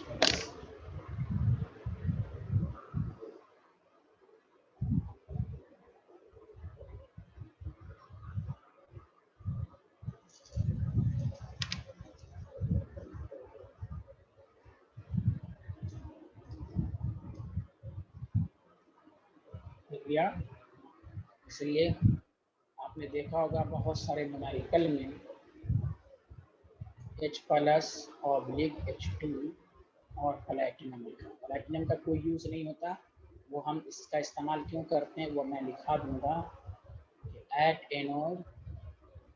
लिया। इसलिए आपने देखा होगा बहुत सारे न्यूमेरिकल में H+/H2 और प्लैटिनम लिखा। प्लैटिनम का कोई यूज़ नहीं होता, वो हम इसका इस्तेमाल क्यों करते हैं वो मैं लिखा दूंगा। At anode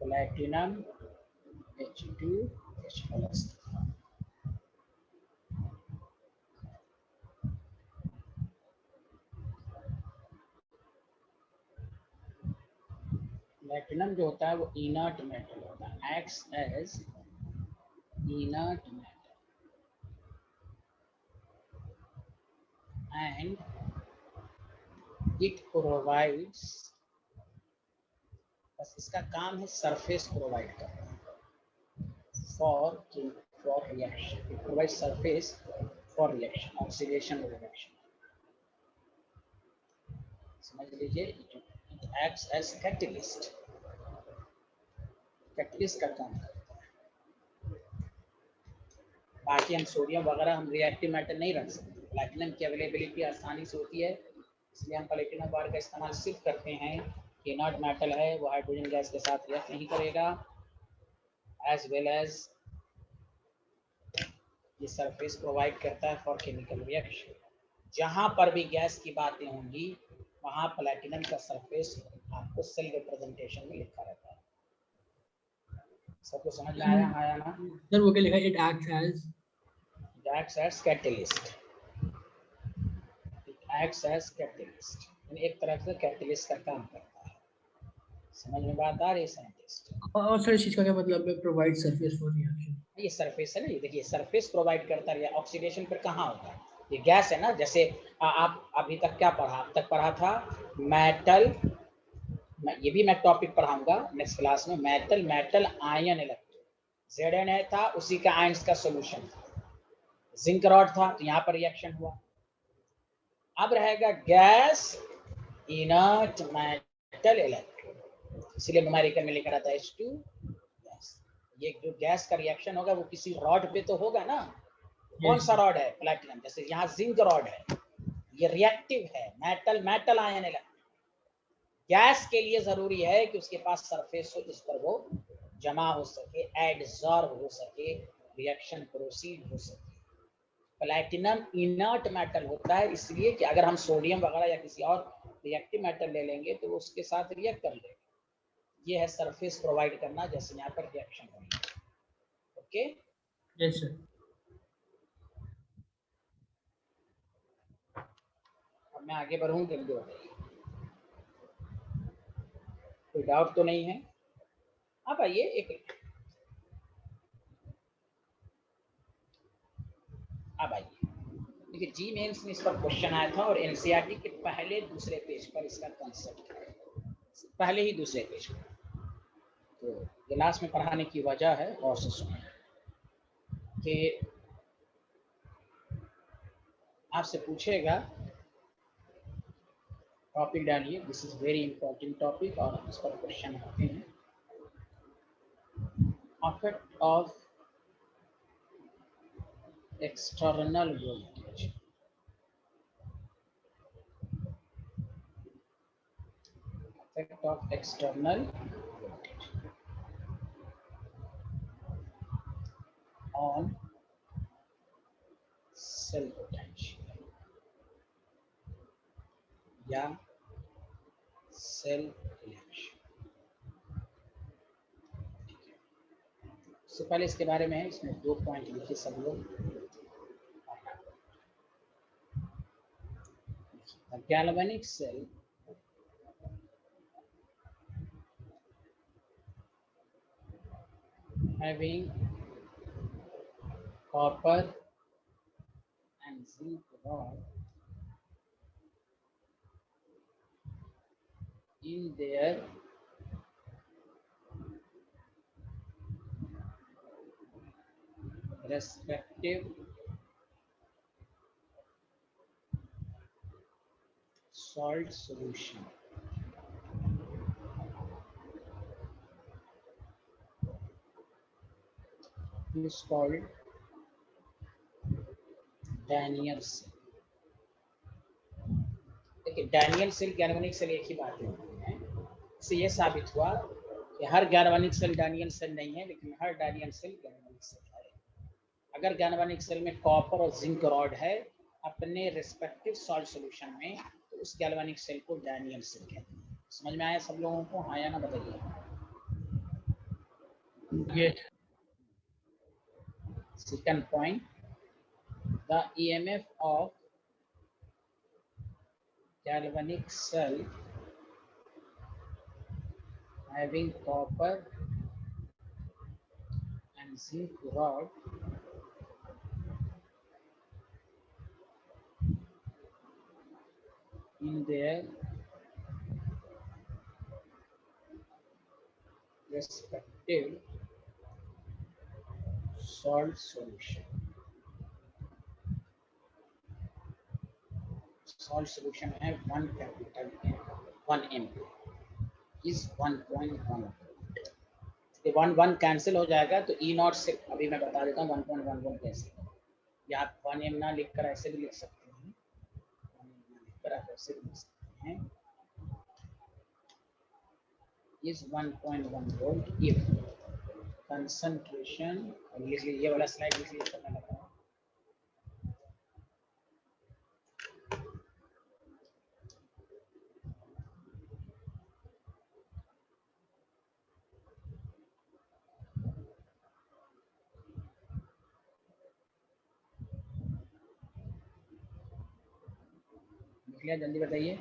platinum H2H+। Platinum जो होता है वो इनर्ट मेटल होता है, acts as inert metal and it provides, बस इसका काम है सरफेस प्रोवाइड करना for reaction. It provide surface for reaction, oxidation और रिएक्शन। समझ लीजिए, it acts as catalyst, catalyst का काम करता है। बाकी हम सोडियम वगैरह हम रिएक्टिव मेटल नहीं रख सकते। प्लैटिनम की अवेलेबिलिटी आसानी से होती है, इसलिए हम प्लैटिनम बार का इस्तेमाल सिर्फ करते हैं कि इनर्ट मेटल है, वो हाइड्रोजन गैस के साथ रिएक्ट नहीं करेगा, एज वेल एज ये सरफेस प्रोवाइड करता है फॉर केमिकल रिएक्शन। जहां पर भी गैस की बातें होंगी वहां प्लैटिनम का सरफेस आपको सेल रिप्रेजेंटेशन में लिखा रहता है। सबको समझ में आया ना? सर वो क्या लिखा है? It acts as catalyst, it acts as catalyst, एक तरह से कैटलिस्ट का काम करता है। समझ में बात आ रही है साइंटिस्ट? और सर इस चीज का क्या मतलब है? Provide surface for reaction. ये सरफेस है ना, ये देखिए सरफेस प्रोवाइड करता है। ऑक्सीडेशन पर कहाँ होता है? ये गैस है ना, जैसे आप अभी तक क्या पढ़ा? अब तक पढ़ा था मेटल, ये भी मैं टॉपिक पढ़ाऊंगा नेक्स्ट क्लास में, मेटल आयन इलेक्ट्रोड। Zn था, उसी का आयंस का सॉल्यूशन था। जिंक रॉड था, तो यहाँ पर रिएक्शन हुआ। अब रहेगा गैस इनर्ट मेटल इलेक्ट्रोड, इसलिए न्यूमेरिकल में लिखा रहता है H2 गैस। ये जो गैस का रिएक्शन होगा वो किसी रॉड पे तो होगा ना। कौन सा रॉड है? प्लैटिनम। जैसे यहाँ जिंक रॉड है, ये रिएक्टिव है, मेटल आयन इलेक्ट्रोड। गैस के लिए जरूरी है कि उसके पास सरफेस हो जिस पर वो जमा हो सके, एडजॉर्ब हो सके, रिएक्शन प्रोसीड हो सके। प्लैटिनम इनर्ट मेटल होता है, इसलिए कि अगर हम सोडियम वगैरह या किसी और रिएक्टिव मेटल ले लेंगे तो वो उसके साथ रिएक्ट कर लेगा। ये है सरफेस प्रोवाइड करना, जैसे यहाँ पर रिएक्शन हो रही है। Okay, yes sir. अब मैं आगे बढ़ूँ, जल्दी बताइए, कोई डाउट तो नहीं है? अब आइए एक, अब आइए देखिए, जी मेंस में इस पर क्वेश्चन आया था और एनसीईआरटी के पहले दूसरे पेज पर इसका कंसेप्ट है, पहले ही दूसरे पेज पर। तो क्लास में पढ़ाने की वजह है, और से सुनिए कि आपसे पूछेगा, टॉपिक डालिए, this is very important topic और इस पर क्वेश्चन आते हैं। effect of external voltage. Effect of external voltage on cell potential या सेल रिएक्शन। सबसे पहले इसके बारे में इसमें 2 पॉइंट लिखे सब लोग। Galvanic cell having copper and zinc rod in their respective salt solution. It is called Daniell cell. देखिए डैनियल सेल गैल्वेनिक सेल एक ही बात है। इससे ये साबित हुआ कि हर गैल्वेनिक सेल डैनियल सेल नहीं है, लेकिन हर डैनियल सेल गैल्वेनिक सेल है। अगर गैल्वेनिक सेल में कॉपर और जिंक रॉड है अपने रिस्पेक्टिव सॉल्ट सॉल्यूशन में, तो उस गैल्वेनिक सेल को डैनियल सेल कहते हैं। समझ में आया सब लोगों को? हाँ या ना बताइए। Yes. Second point, the EMF of galvanic cell having copper and zinc rod in their respective salt solution. Salt solution है 1 capital M, 1 M is 1.1। 1 cancel हो जाएगा तो E नॉट से अभी मैं बता देता हूँ 1.11 कैसे। या आप 1 M ना लिखकर ऐसे भी लिख सकते हैं, 1 M ना लिखकर आप ऐसे भी लिख सकते हैं। is 1.1 volt if concentration, लिख लीजिए ये वाला स्लाइड लिख लीजिए, मैं लगा लिख लिया, जल्दी बताइए।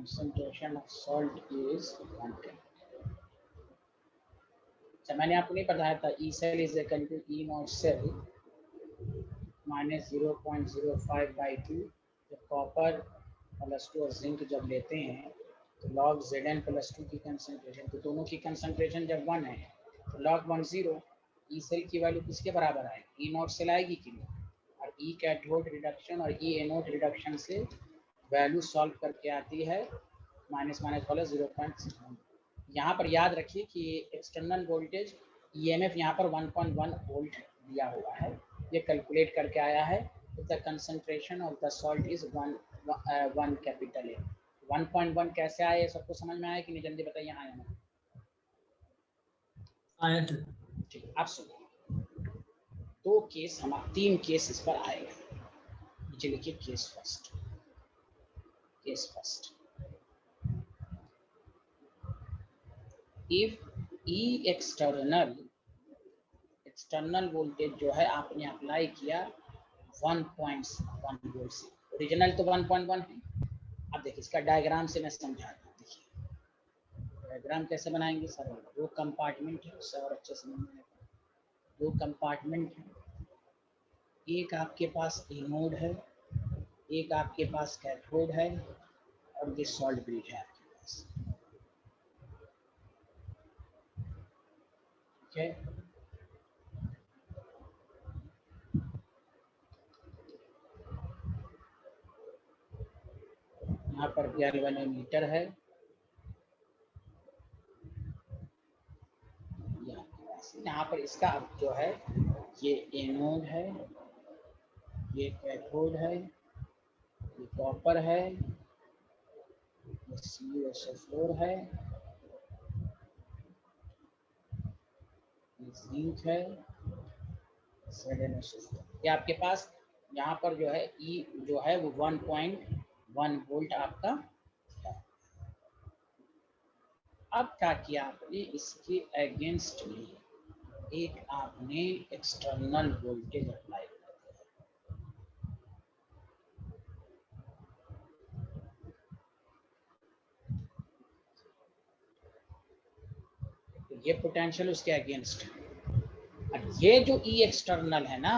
concentration of salt is 1 kg। अच्छा मैंने आपको नहीं बताया था E cell is equal to E naught cell minus 0.05/2। जब कॉपर +2 और जिंक जब लेते हैं तो log Zn +2 की कंसंट्रेशन, तो दोनों की कंसंट्रेशन जब 1 है तो log 1 0। E सेल की वैल्यू किसके बराबर आएगी? E नॉट सेल आएगी कि नहीं? और E कैथोड रिडक्शन और E एनोड रिडक्शन से वैल्यू सॉल्व करके आती है माइनस वाला 0.61। यहाँ पर याद रखिए कि एक्सटर्नल वोल्टेज EMF यहाँ पर 1.1 वोल्ट दिया हुआ है, ये कैलकुलेट करके आया है। The concentration of the salt is 1 capital A। 1.1 कैसे आया, सबको समझ में आया कि नहीं? जल्दी बताइए। हाँ या ना? आया सर। ठीक, आप सुनिए। 2 केस, हम 3 केस इस पर आएगा। नीचे लिखिए case first. Case first, if E external voltage जो है आपने अप्लाई किया 1.1 वोल्ट से, ओरिजिनल तो 1.1 है। अब देखिए इसका डायग्राम से मैं समझाता हूँ। देखिए डायग्राम कैसे बनाएंगे सर? 2 कंपार्टमेंट है, उससे और अच्छे समझ में आएगा। 2 कंपार्टमेंट है, एक आपके पास एनोड है, एक आपके पास कैथोड है, और ये सॉल्ट ब्रिज है आपके पास। ठीक है, यहाँ पर गैल्वेनोमीटर है, यहाँ पर इसका अब जो है ये एनोड है, ये कैथोड है, ये कॉपर है, ये CuSO4 है, ये जिंक है, SO4। ये आपके पास यहाँ पर जो है ई जो है वो 1.1 वोल्ट आपका है। अब क्या किया आपने, इसके अगेंस्ट में एक आपने एक्सटर्नल वोल्टेज अप्लाई कर दिया। तो ये पोटेंशियल उसके अगेंस्ट है। अब ये जो ई एक्सटर्नल है ना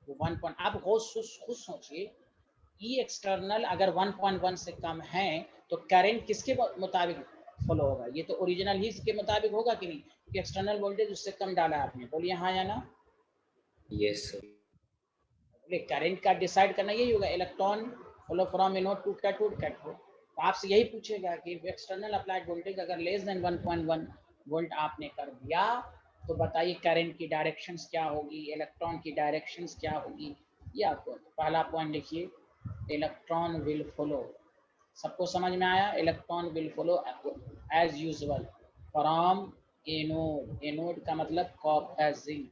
वो 1 पॉइंट, आप खुद सोचिए, ई एक्सटर्नल अगर 1.1 से कम है तो करंट किसके मुताबिक फॉलो होगा? ये तो ओरिजिनल ही के मुताबिक होगा कि नहीं, कि एक्सटर्नल वोल्टेज उससे कम डाला आपने। बोलिए हाँ या ना? Yes, sir. करंट का डिसाइड करना यही होगा, electron follow from anode to cathode, cathode. तो आपसे यही पूछेगा कि एक्सटर्नल अप्लाइड वोल्टेज अगर लेस देन 1.1 वोल्ट आपने कर दिया तो बताइए करंट की डायरेक्शंस क्या होगी, इलेक्ट्रॉन की डायरेक्शंस क्या होगी। ये आपको पहला पॉइंट लिखिए, इलेक्ट्रॉन विल फॉलो। सबको समझ में आया? Electron will follow as usual from anode, anode का मतलब copper zinc,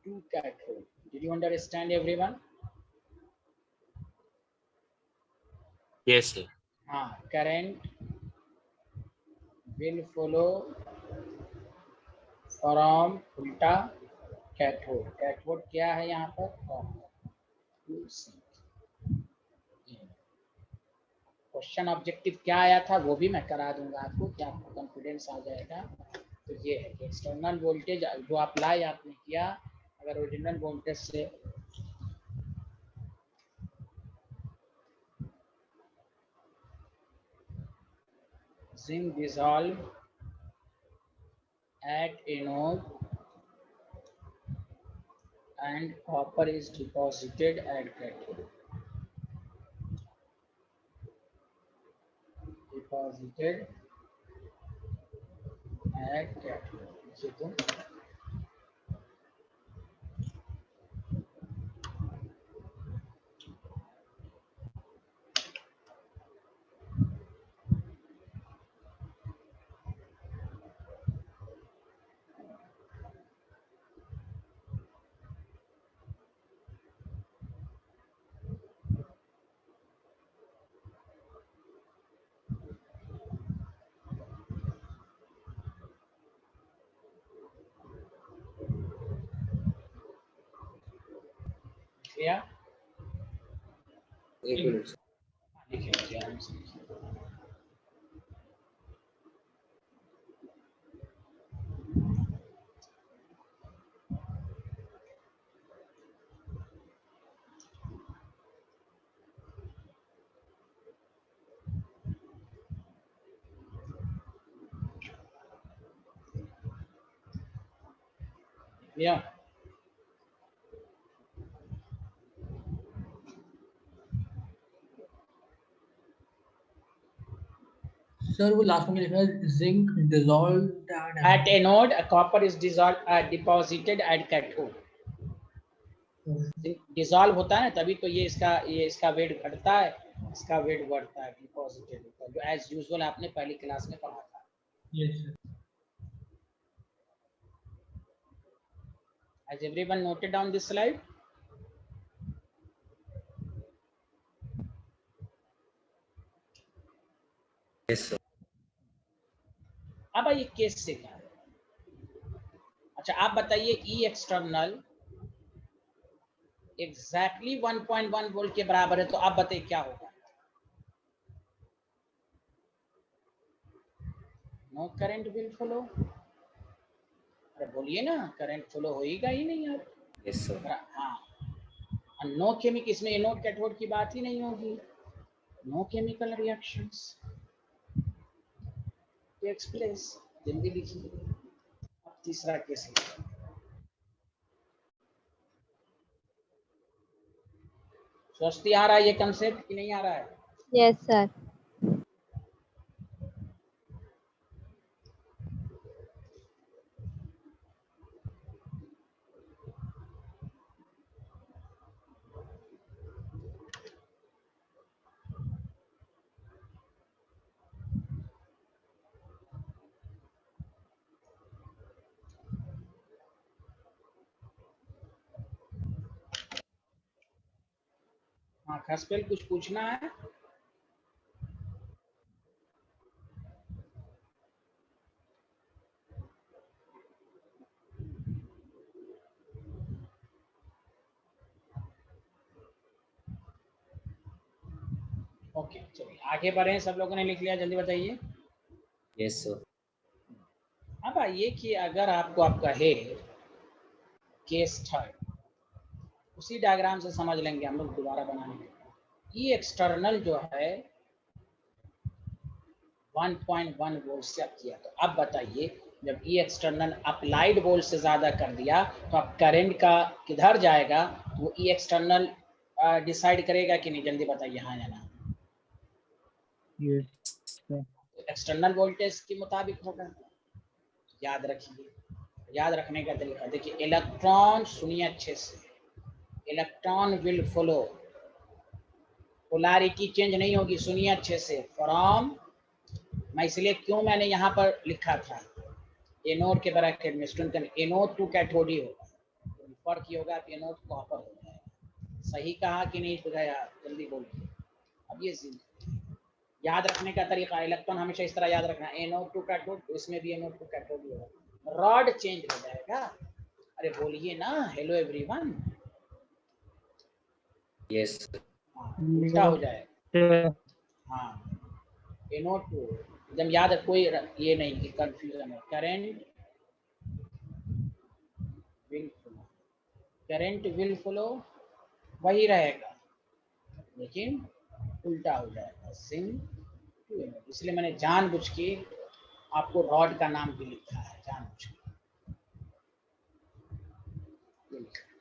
to cathode. Did you understand everyone? Yes, sir. हाँ, current will follow from उल्टा कैथोड। कैथोड क्या है यहाँ पर? क्वेश्चन ऑब्जेक्टिव क्या आया था वो भी मैं करा दूंगा आपको, क्या आपको कॉन्फिडेंस आ जाएगा। तो ये है कि एक्सटर्नल वोल्टेज जो अप्लाई आपने किया अगर ओरिजिनल वोल्टेज से zinc dissolve at anode and copper is deposited at cathode. Deposited at cathode. Yeah. एक मिनट sir. लिखिए Yeah. सर वो लास्ट में लिखा है zinc dissolved At anode, a copper is dissolved, deposited at cathode. Dissolve होता है ना तभी तो ये इसका वेट घटता है, इसका वेट बढ़ता है, डिपॉजिटेड होता है, जो एज यूजुअल आपने पहली क्लास में पढ़ा था। Yes sir. Has everyone noted down this slide? Yes, sir. अब ये केस से क्या है? अच्छा आप बताइए, ई एक्सटर्नल एग्जैक्टली 1.1 वोल्ट के बराबर है तो आप बताइए क्या होगा? No current will flow. अरे बोलिए ना, करंट फ्लो होएगा ही नहीं यार। Yes, sir. हाँ, नो केमिकल, इसमें एनोड कैथोड की बात ही नहीं होगी, no chemical reactions takes place. जल्दी लिखिए। अब तीसरा केस लिखिए। सोचती आ रहा है ये कंसेप्ट कि नहीं आ रहा है? Yes, sir. हाँ खसपेल कुछ पूछना है? ओके चलिए आगे बढ़े। सब लोगों ने लिख लिया, जल्दी बताइए। Yes, sir. अब आइए कि अगर आपको आप कहे केस थर्ड, उसी डायग्राम से समझ लेंगे हम लोग दोबारा बनाने। ई एक्सटर्नल जो है 1.1 वोल्ट से अप किया, तो अब बताइए जब ई एक्सटर्नल अप्लाइड वोल्ट से ज़्यादा कर दिया तो अब करंट का किधर जाएगा, तो वो ई एक्सटर्नल डिसाइड करेगा कि नहीं, जल्दी बताइए हाँ या ना। Yes, sir. एक्सटर्नल वोल्टेज के मुताबिक होगा। याद रखिए, याद रखने का तरीका देखिए, इलेक्ट्रॉन, सुनिए अच्छे से, electron will follow, polarity change नहीं होगी, सुनिए अच्छे से, फ्रॉम, मैं इसलिए क्यों मैंने यहाँ पर लिखा था एनोड के ब्रैकेट में, स्टूडेंट एनोड टू कैथोड ही होगा, फर्क ये होगा कि एनोड कॉपर हो जाएगा। सही कहा कि नहीं गया, जल्दी बोलिए। अब ये याद रखने का तरीका, इलेक्ट्रॉन हमेशा इस तरह याद रखना, एनोड टू कैथोड, तो इसमें भी एनोड टू कैथोड ही होगा, रॉड चेंज हो जाएगा। अरे बोलिए ना, हेलो एवरीवन। Yes, sir. हाँ उल्टा हो जाएगा। Sir. हाँ एनोड टू, एकदम याद है, कोई ये नहीं कि कंफ्यूजन है। Current will flow, current will flow वही रहेगा, लेकिन उल्टा हो जाएगा, सिंक टू एनोड। इसलिए मैंने जानबूझ के आपको रॉड का नाम भी लिखा है, जानबूझ के ये लिखा है।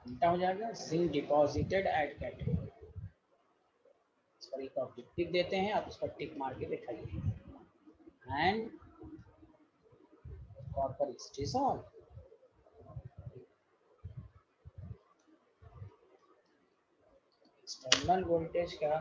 उल्टा हो जाएगा, सिंक डिपॉजिटेड एट कैथोड। इस पर एक ऑब्जेक्टिव देते हैं, आप उस पर टिक मार के दिखाइए, and copper is dissolve. External voltage का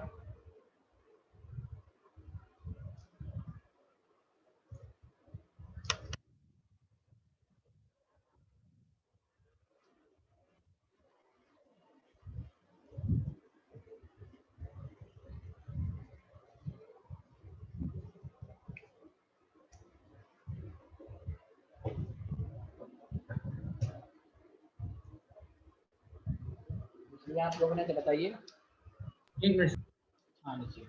इसलिए आप लोगों ने तो बताइए। English. हाँ नीचे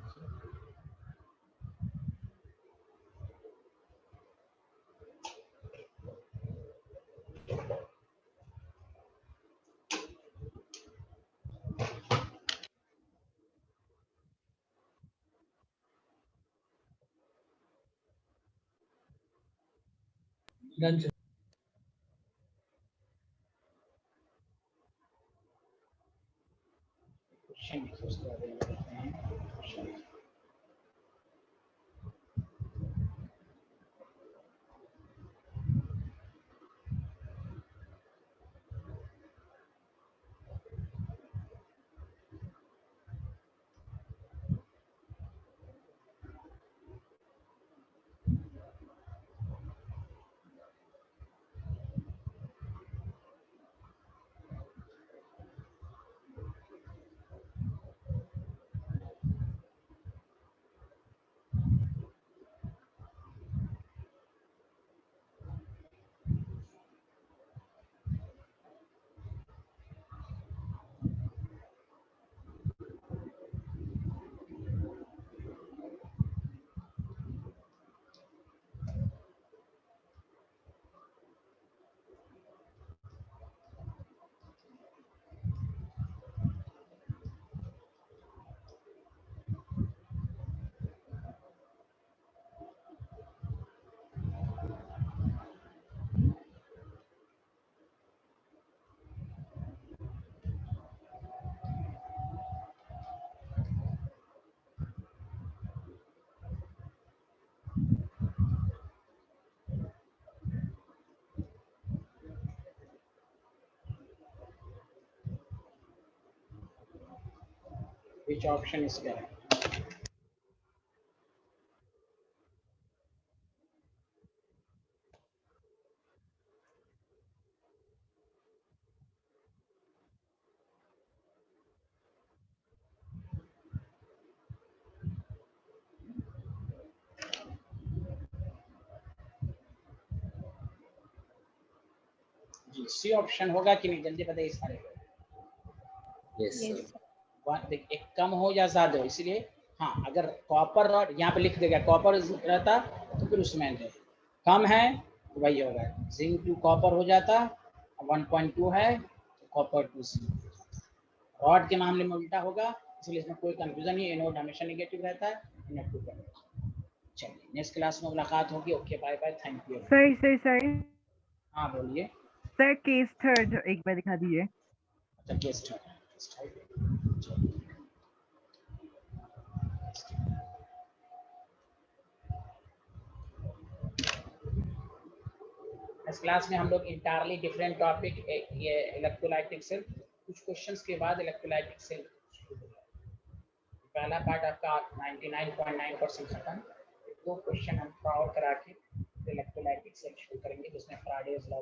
Done, sir. क्वेश्चन लिखिए, उसके बाद ये देखते हैं question. Which option is correct? जी सी ऑप्शन होगा कि नहीं, जल्दी बताइए सारे। Yes, Yes, sir. sir. देख, एक कम हो या ज्यादा हो, इसलिए हाँ, अगर कॉपर और यहाँ पे लिख देगा कॉपर रहता तो फिर उसमें दे, कम है तो वही होगा, जिंक टू कॉपर हो जाता, 1.2 है तो कॉपर टू जिंक। रॉड के मामले में उल्टा होगा, इसलिए इसमें कोई कंफ्यूजन नहीं, एनोड हमेशा नेगेटिव रहता है, नेगेटिव रहता है। चलिए नेक्स्ट क्लास में मुलाकात होगी। Okay bye bye, thank you. Sir हाँ बोलिए। सर केस थर्ड एक बार दिखा दीजिए। अच्छा गेस्ट इस क्लास में हम लोग इंटायरली डिफरेंट टॉपिक, ये इलेक्ट्रोलाइटिक सेल, कुछ क्वेश्चंस के बाद इलेक्ट्रोलाइटिक सेल पहला पार्ट आपका 99.9% खत्म, दो क्वेश्चन हम और करा के इलेक्ट्रोलाइटिक सेल शुरू करेंगे जिसमें फ्राडेज लॉ